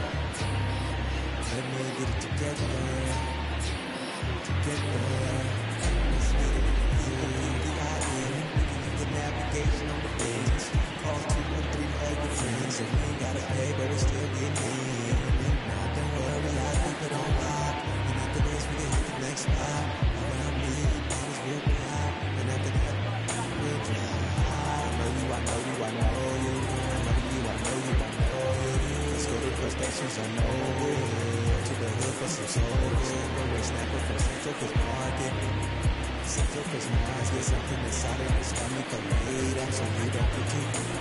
Let me get it together. Let's get it. The idea. The navigation on the page. Call 213, hug your friends. And we ain't gotta pay, but we still get in. Now don't worry, I'll keep it on lock. And after this, we can hit the next spot. Around me, bottles real high. And after that, we'll drive. I know you. Let's go to first stations, I know it. To the hood for some souls. Go and snapper for Central Coast Market. Central Coast Market. Get something inside of the stomach for later, so you don't critique.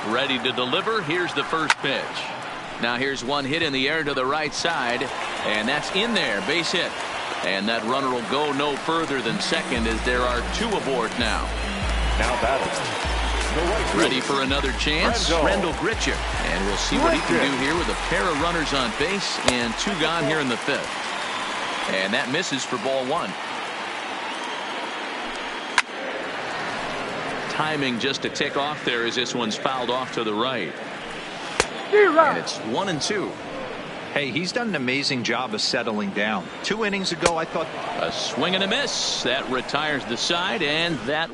Ready to deliver. Here's the first pitch. Now here's one hit in the air to the right side, and that's in there. Base hit. And that runner will go no further than second as there are two aboard now. Now batting. Ready for another chance. Rendell Gritchick. And we'll see what he can do here with a pair of runners on base and two gone here in the fifth. And that misses for ball one. Timing just to tick off there as this one's fouled off to the right. And it's 1-2. Hey, he's done an amazing job of settling down. 2 innings ago, I thought a swing and a miss that retires the side, and that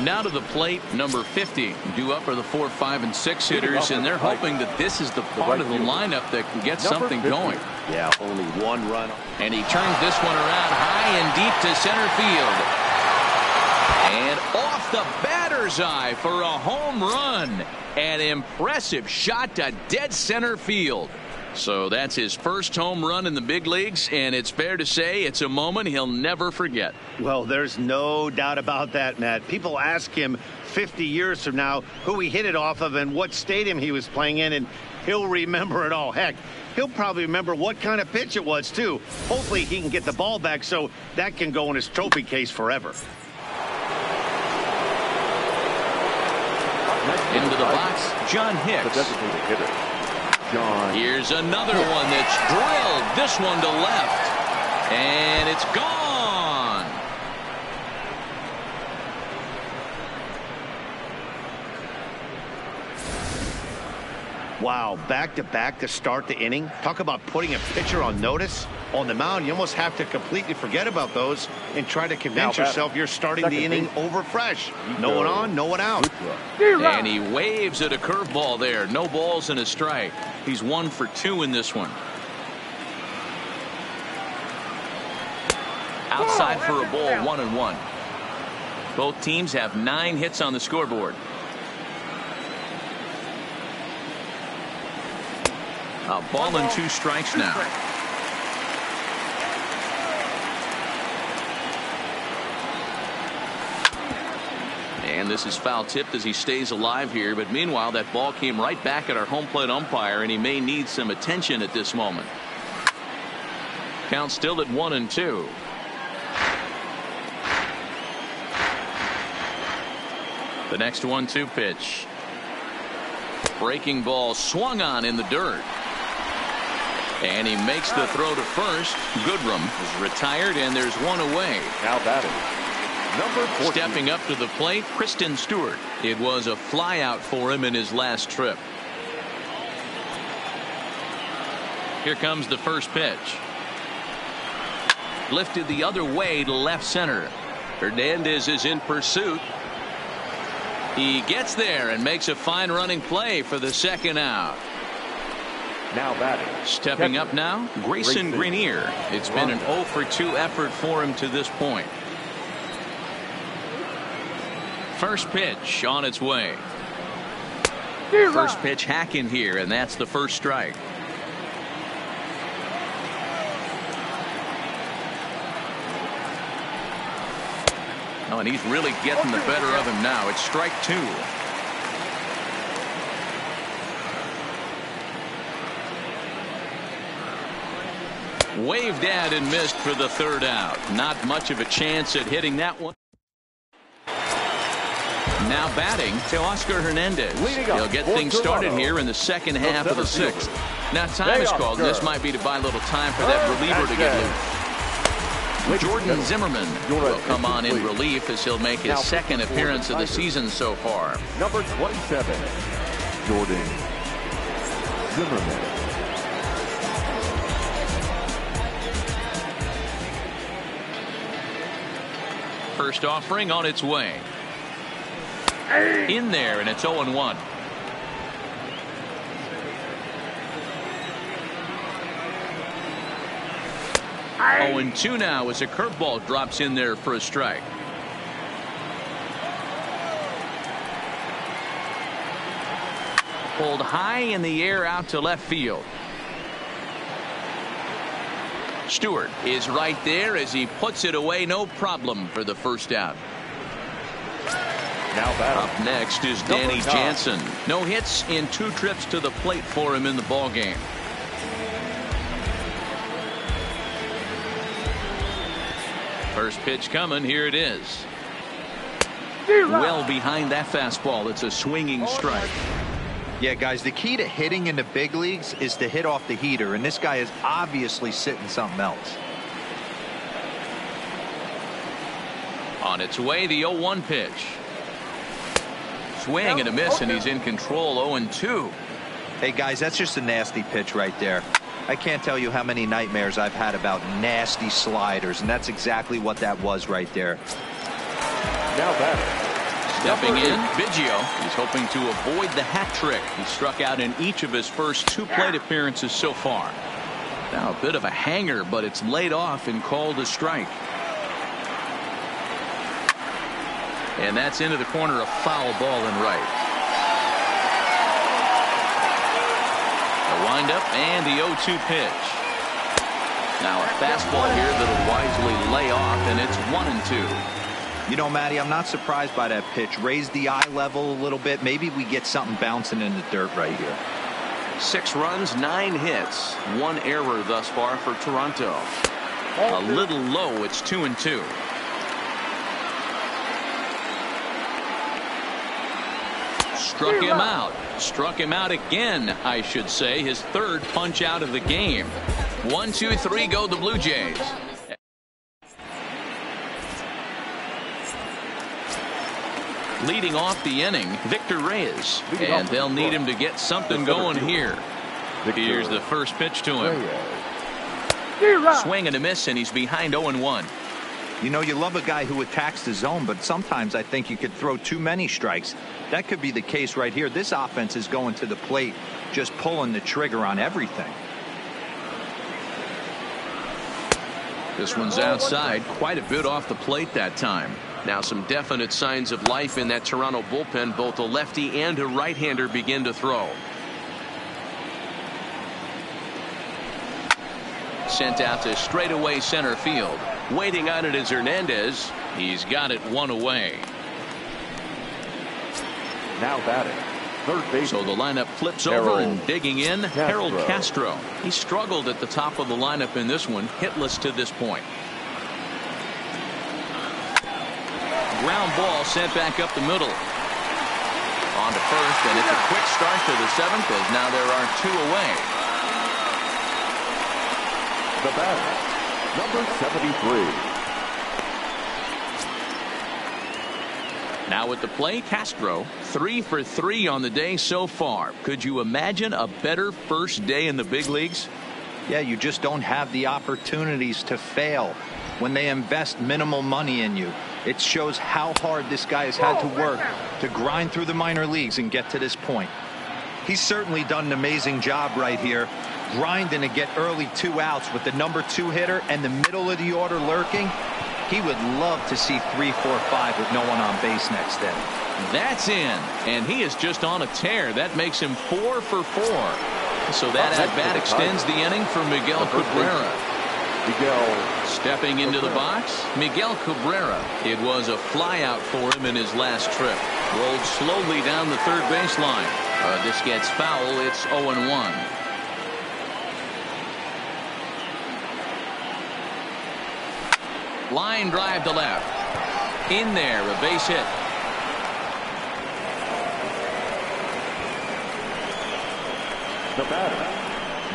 now to the plate, number 50. Due up are the 4, 5, and 6 hitters, and they're hoping that this is the part of the lineup that can get something going. Yeah, only one run. And he turns this one around high and deep to center field. And off the batter's eye for a home run. An impressive shot to dead center field. So that's his first home run in the big leagues, and it's fair to say it's a moment he'll never forget. Well, there's no doubt about that, Matt. People ask him 50 years from now who he hit it off of and what stadium he was playing in, and he'll remember it all. Heck, he'll probably remember what kind of pitch it was, too. Hopefully he can get the ball back so that can go in his trophy case forever. Into the box, John Hicks. Here's another one that's drilled. This one to left. And it's gone. Wow, back-to-back to start the inning. Talk about putting a pitcher on notice. On the mound, you almost have to completely forget about those and try to convince yourself you're starting the inning over fresh. No one on, no one out. And he waves at a curveball there. No balls and a strike. He's 1 for 2 in this one. Outside for a ball, 1-1. Both teams have 9 hits on the scoreboard. A ball and 2 strikes now. And this is foul tipped as he stays alive here. But meanwhile, that ball came right back at our home plate umpire, and he may need some attention at this moment. Count still at 1-2. The next 1-2 pitch. Breaking ball swung on in the dirt. And he makes the throw to first. Goodrum is retired, and there's one away. Now batting, number 14. Stepping up to the plate, Kristen Stewart. It was a flyout for him in his last trip. Here comes the first pitch. Lifted the other way to left center. Hernandez is in pursuit. He gets there and makes a fine running play for the second out. Now batting, stepping up now, Grayson Greenier. It's been an 0 for 2 effort for him to this point. First pitch on its way. First pitch hacking here, and that's the first strike. Oh, and he's really getting the better of him now. It's strike 2. Waved at and missed for the third out. Not much of a chance at hitting that one. Now batting to Oscar Hernandez. He'll get things started here in the second half of the 6th. Now time is called, and this might be to buy a little time for that reliever to get loose. Jordan Zimmerman will come on in relief as he'll make his second appearance of the season so far. Number 27, Jordan Zimmerman. First offering on its way. In there, and it's 0-1. Oh, and 2 now as a curveball drops in there for a strike. Pulled high in the air out to left field. Stewart is right there as he puts it away, no problem for the first out. Now batting. Up next is Danny Jansen. No hits in 2 trips to the plate for him in the ball game. First pitch coming. Here it is. Well behind that fastball. It's a swinging strike. Yeah, guys, the key to hitting in the big leagues is to hit off the heater, and this guy is obviously sitting something else. On its way, the 0-1 pitch. Swing and a miss, and he's in control. 0-2. Hey, guys, that's just a nasty pitch right there. I can't tell you how many nightmares I've had about nasty sliders, and that's exactly what that was right there. Now batting. Stepping in, Biggio. He's hoping to avoid the hat trick. He struck out in each of his first 2 plate appearances so far. Now a bit of a hanger, but it's laid off and called a strike. And that's into the corner, a foul ball and right. The windup and the 0-2 pitch. Now a fastball here that'll wisely lay off, and it's 1-2. You know, Matty, I'm not surprised by that pitch. Raise the eye level a little bit. Maybe we get something bouncing in the dirt right here. 6 runs, 9 hits, 1 error thus far for Toronto. A little low. It's 2-2. Struck him out. Struck him out again, I should say. His 3rd punch out of the game. 1, 2, 3 go the Blue Jays. Leading off the inning, Victor Reyes, and they'll need him to get something going here. Here's the first pitch to him. Swing and a miss, and he's behind 0-1. You know, you love a guy who attacks the zone, but sometimes I think you could throw too many strikes. That could be the case right here. This offense is going to the plate, just pulling the trigger on everything. This one's outside, quite a bit off the plate that time. Now some definite signs of life in that Toronto bullpen. Both a lefty and a right-hander begin to throw. Sent out to straightaway center field. Waiting on it is Hernandez. He's got it one away. Now batting, third base. So the lineup flips over, and digging in, Harold Castro. He struggled at the top of the lineup in this one, hitless to this point. Ground ball sent back up the middle. On to first, and it's a quick start to the seventh, as now there are two away. The batter, number 73. Now at the plate, Castro, 3 for 3 on the day so far. Could you imagine a better first day in the big leagues? Yeah, you just don't have the opportunities to fail when they invest minimal money in you. It shows how hard this guy has had to work to grind through the minor leagues and get to this point. He's certainly done an amazing job right here, grinding to get early 2 outs with the number 2 hitter and the middle of the order lurking. He would love to see 3, 4, 5 with no one on base next inning. That's in, and he is just on a tear. That makes him 4 for 4. So that at-bat extends the inning for Miguel Cabrera. Stepping into the box, Miguel Cabrera. It was a flyout for him in his last trip. Rolled slowly down the third baseline. This gets foul. It's 0-1. Line drive to left. In there, a base hit. The batter,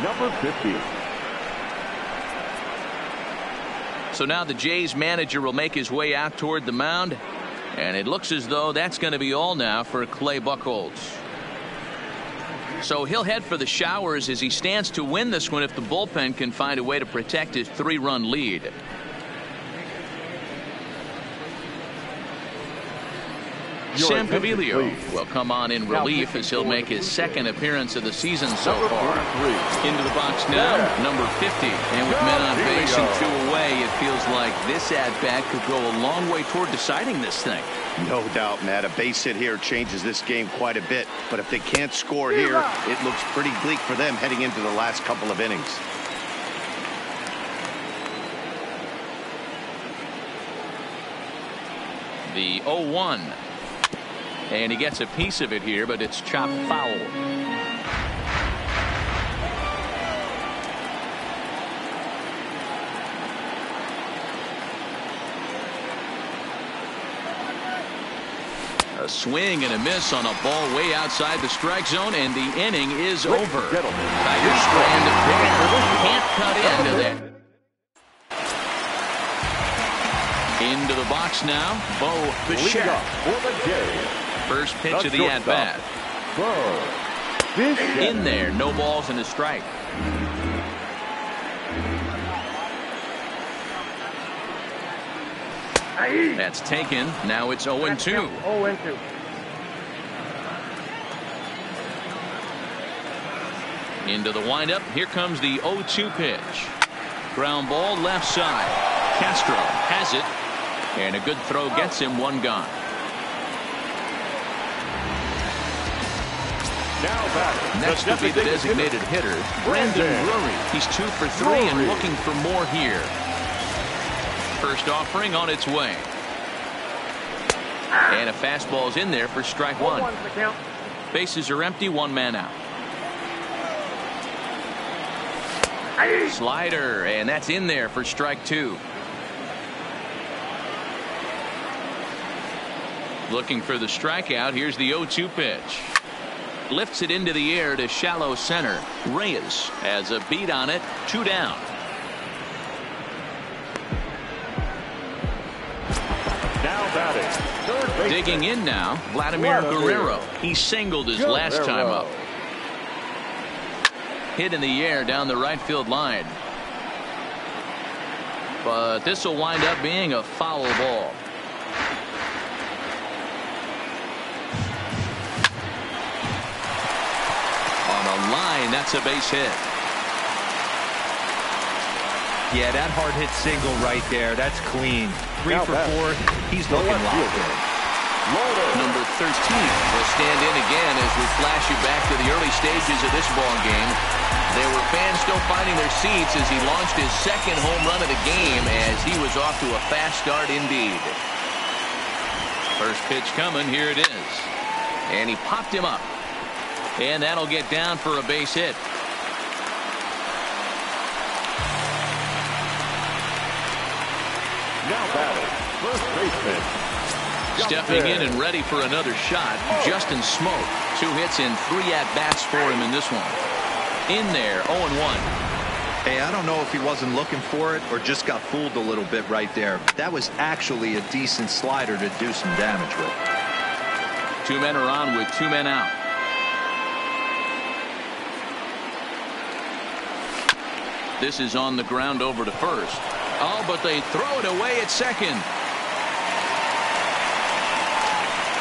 number 50. So now the Jays manager will make his way out toward the mound, and it looks as though that's going to be all now for Clay Buchholz. So he'll head for the showers as he stands to win this one if the bullpen can find a way to protect his 3-run lead. Sam Pavilio will come on in relief as he'll make his second appearance of the season so far. Into the box now, number 50. And with men on base and 2 away, it feels like this at-bat could go a long way toward deciding this thing. No doubt, Matt. A base hit here changes this game quite a bit. But if they can't score here, it looks pretty bleak for them heading into the last couple of innings. The 0-1. And he gets a piece of it here, but it's chopped foul. A swing and a miss on a ball way outside the strike zone, and the inning is over. Tigers strand it there. Can't cut into that. Into the box now, Bo Bichette. First pitch of the at-bat. In there, no balls and a strike. That's taken. Now it's 0-2. Into the windup. Here comes the 0-2 pitch. Ground ball left side. Castro has it. And a good throw gets him one gone. Next will be the designated hitter, Brandon Drury. He's 2 for 3 and looking for more here. First offering on its way. And a fastball's in there for strike 1. Bases are empty, 1 man out. Slider, and that's in there for strike 2. Looking for the strikeout. Here's the 0-2 pitch. Lifts it into the air to shallow center. Reyes has a beat on it. 2 down. Now batting, third base. Digging in now, Vladimir Guerrero. He singled his last time up. Hit in the air down the right field line. but this will wind up being a foul ball. On the line, that's a base hit. Yeah, that hard hit single right there. That's clean. 3 for 4. He's looking locked in. Number 13 will stand in again as we flash you back to the early stages of this ball game. There were fans still finding their seats as he launched his second home run of the game as he was off to a fast start indeed. First pitch coming. Here it is. And he popped him up. And that'll get down for a base hit. Now batting, first baseman. Stepping in and ready for another shot, Justin Smoke. 2 hits and 3 at-bats for him in this one. In there, 0-1. Hey, I don't know if he wasn't looking for it or just got fooled a little bit right there. That was actually a decent slider to do some damage with. 2 men are on with 2 men out. This is on the ground over to first. Oh, but they throw it away at second.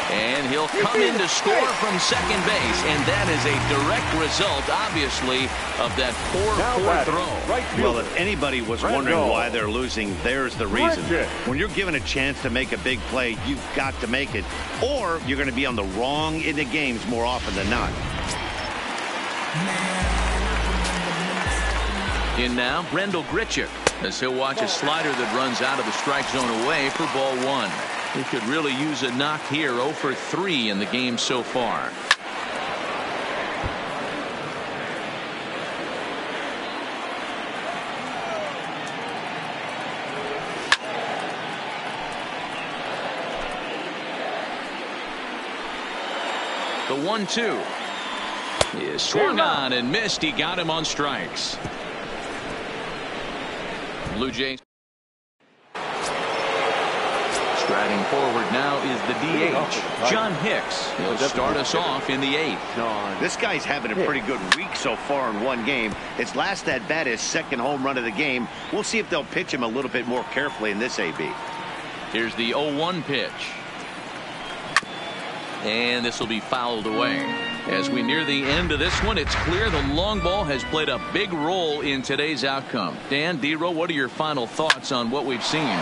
And he'll come in to score from second base. And that is a direct result, obviously, of that poor throw. Well, if anybody was wondering why they're losing, there's the reason. When you're given a chance to make a big play, you've got to make it. Or you're going to be on the wrong end of games more often than not. In now, Brendel Gritchick, as he'll watch a slider that runs out of the strike zone away for ball 1. He could really use a knock here. 0 for 3 in the game so far. The 1-2 is swung on and missed. He got him on strikes. Blue Jays. Striding forward now is the DH, John Hicks. He'll start us off in the 8th. This guy's having a pretty good week so far in one game. His last at bat, his second home run of the game. We'll see if they'll pitch him a little bit more carefully in this AB. Here's the 0-1 pitch. And this will be fouled away. As we near the end of this one, it's clear the long ball has played a big role in today's outcome. Dan, D-Row, what are your final thoughts on what we've seen?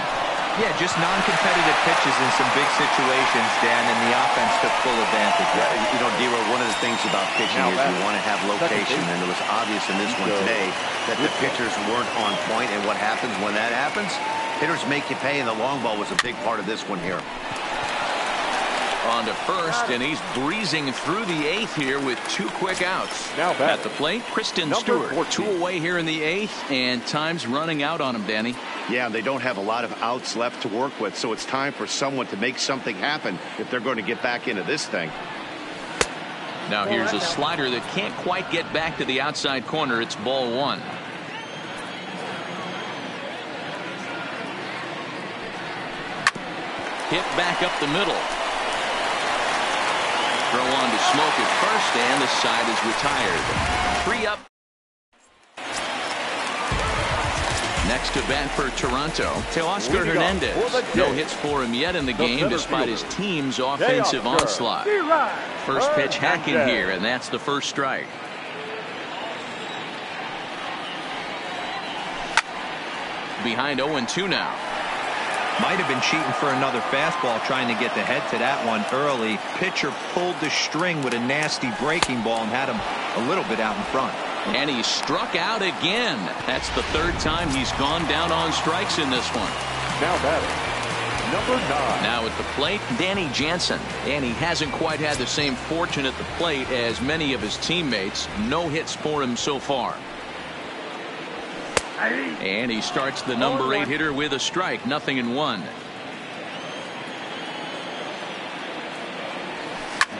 Yeah, just non-competitive pitches in some big situations, Dan, and the offense took full advantage. Yeah, you know, D-Row, one of the things about pitching is you want to have location, and it was obvious in this one today that the pitchers weren't on point, and what happens when that happens? Hitters make you pay, and the long ball was a big part of this one here. On to first, and he's breezing through the 8th here with 2 quick outs. Now at the plate, Kristen Stewart. 2 away here in the 8th, and time's running out on him, Danny. Yeah, they don't have a lot of outs left to work with, so it's time for someone to make something happen if they're going to get back into this thing. Now here's a slider that can't quite get back to the outside corner. It's ball 1. Hit back up the middle. Throw on to Smoke at first, and the side is retired. 3 up. Next to bat for Toronto, Teoscar Hernandez. No hits for him yet in the game despite his team's offensive onslaught. First pitch hacking here, and that's the first strike. Behind 0-2 now. Might have been cheating for another fastball, trying to get the head to that one early. Pitcher pulled the string with a nasty breaking ball and had him a little bit out in front. And he struck out again. That's the 3rd time he's gone down on strikes in this one. Now batting, number 9. Now at the plate, Danny Jansen. And he hasn't quite had the same fortune at the plate as many of his teammates. No hits for him so far. And he starts the number 8 hitter with a strike. 0-1.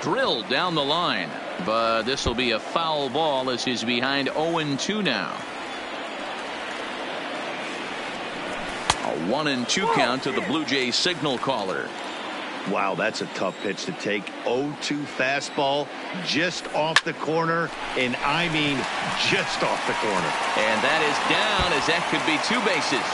Drilled down the line, but this will be a foul ball as he's behind 0-2 now. A 1-2 count to the Blue Jays signal caller. Wow, that's a tough pitch to take. 0-2 fastball just off the corner, and I mean just off the corner. And that is down, as that could be 2 bases.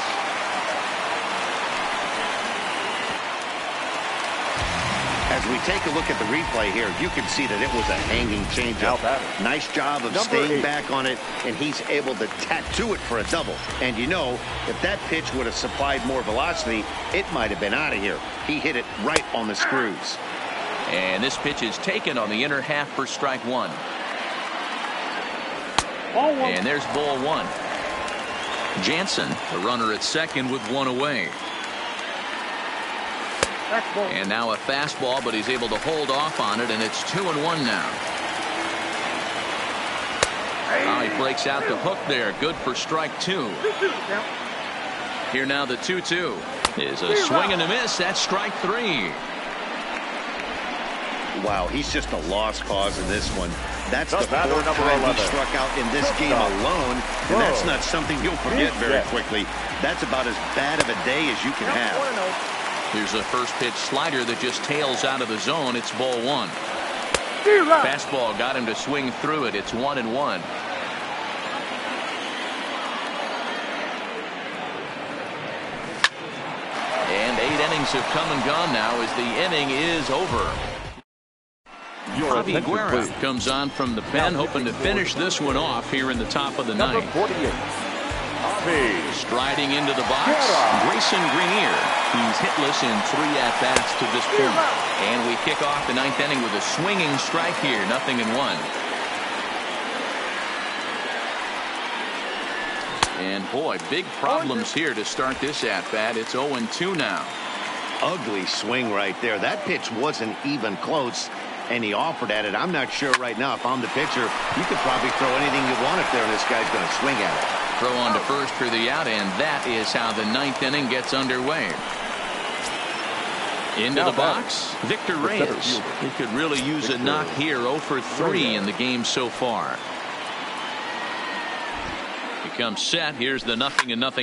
As we take a look at the replay here, you can see that it was a hanging changeup. Nice job of staying back on it, and he's able to tattoo it for a double. And you know, if that pitch would have supplied more velocity, it might have been out of here. He hit it right on the screws. And this pitch is taken on the inner half for strike one. And there's ball one. Jansen, the runner at second with one away. And now a fastball, but he's able to hold off on it, and it's 2-1 now. He breaks out the hook there. Good for strike two. Here now the 2-2 is a swing and a miss. That's strike three. Wow, he's just a lost cause in this one. That's the fourth time he struck out in this game alone, and that's not something you'll forget very quickly. That's about as bad of a day as you can have. Here's a first pitch slider that just tails out of the zone. It's ball one. Fastball got him to swing through it. It's 1-1. And 8 innings have come and gone now as the inning is over. Javi Guerra comes on from the pen, hoping to finish this one off here in the top of the ninth. Striding into the box, Grayson Greenier. He's hitless in 3 at-bats to this point. And we kick off the ninth inning with a swinging strike here, 0-1. And boy, big problems here to start this at-bat. It's 0-2 now. Ugly swing right there. That pitch wasn't even close, and he offered at it. I'm not sure right now if I'm the pitcher, you could probably throw anything you want up there, and this guy's going to swing at it. Throw on to first for the out, and that is how the ninth inning gets underway. Into the box, Victor Reyes. He could really use a knock here. 0 for 3 in the game so far. He comes set. Here's the 0-0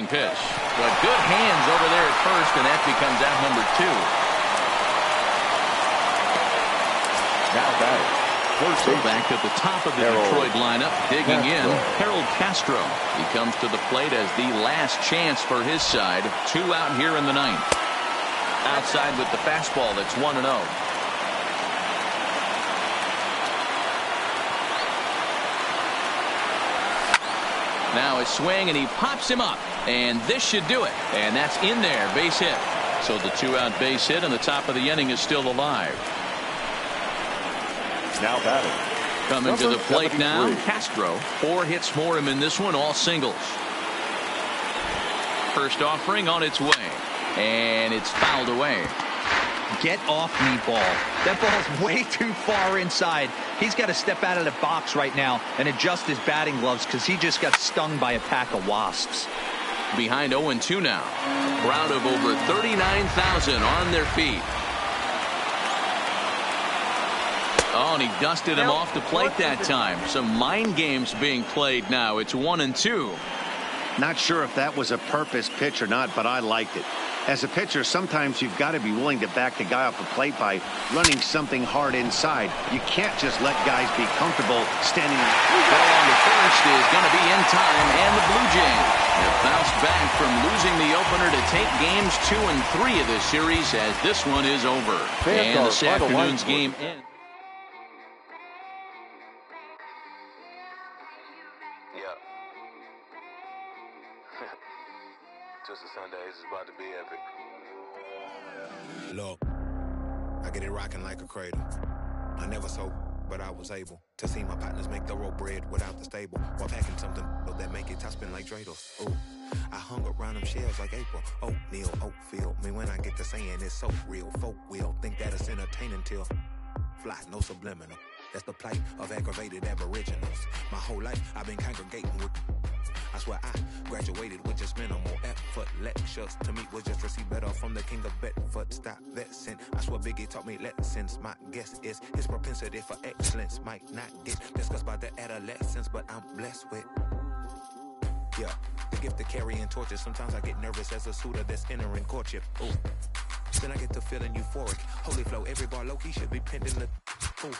pitch. But good hands over there at first, and that becomes out number 2. Now batting. So back at the top of the Detroit lineup, digging in, Harold Castro. He comes to the plate as the last chance for his side. 2 out here in the ninth. Outside with the fastball. That's 1-0. Now a swing, and he pops him up, and this should do it. And that's in there, base hit. So the 2-out base hit, and the top of the inning is still alive. Now batting. Coming to the plate now, Castro. 4 hits for him in this one, all singles. First offering on its way, and it's fouled away. Get off me, ball. That ball's way too far inside. He's got to step out of the box right now and adjust his batting gloves because he just got stung by a pack of wasps. Behind 0-2 now. A crowd of over 39,000 on their feet. Oh, and he dusted him off the plate that time. Some mind games being played now. It's 1-2. Not sure if that was a purpose pitch or not, but I liked it. As a pitcher, sometimes you've got to be willing to back the guy off the plate by running something hard inside. You can't just let guys be comfortable standing. Ball on the first is going to be in time, and the Blue Jays have bounced back from losing the opener to take games 2 and 3 of this series as this one is over. And this afternoon's game ends. Just a Sunday, it's about to be epic. Look, I get it rocking like a cradle. I never sold, but I was able to see my partners make thorough bread without the stable while packing something that make it top spin like dreidels. Ooh, I hung around them shells like April. Oatmeal, oatfield. Me when I get to saying it's so real. Folk will think that it's entertaining till fly, no subliminal. That's the plight of aggravated aboriginals. My whole life I've been congregating with. I swear I graduated with just minimal effort. Lectures to me was just receive better from the king of Bedford. Stop vexing. I swear Biggie taught me lessons. My guess is his propensity for excellence might not get discussed by the adolescents, but I'm blessed with. Yeah, the gift of carrying torches. Sometimes I get nervous as a suitor that's entering courtship. Ooh. Then I get to feeling euphoric. Holy flow, every bar low-key should be pinned in the. Ooh.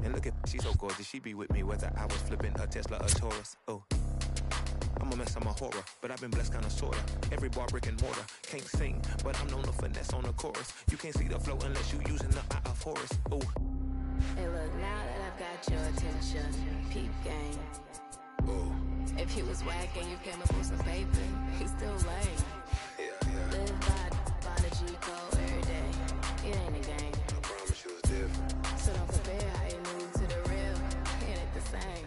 And look at, she's so gorgeous. She be with me whether I was flipping a Tesla or Taurus. Oh. I'm a mess, I'm a horror, but I've been blessed kinda sorta. Every bar brick and mortar, can't sing, but I'm known to finesse on the chorus. You can't see the flow unless you using the eye of Horus. Ooh. Hey look, now that I've got your attention, peep game. Ooh. If he was whack and you came up with some paper, he's still lame. Yeah. Live by the G code every day. It ain't a game. I promise you it's different. So don't compare how you move to the real. It ain't the same.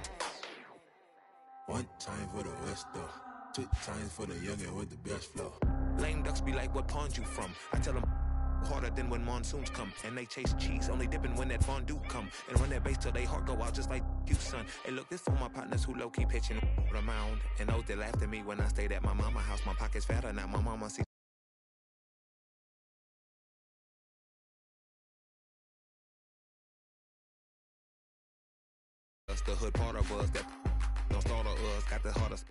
One time for the West though, 2 times for the youngin' with the best flow. Lame ducks be like, what pond you from? I tell them harder than when monsoons come. And they chase cheese, only dipping when that fondue come. And run that bass till they heart go out just like you, son. Hey look, this for my partners who low-key pitching around. And those that laughed at me when I stayed at my mama house. My pocket's fatter now, my mama see. That's the hood part of us that don't start of us, got the hardest.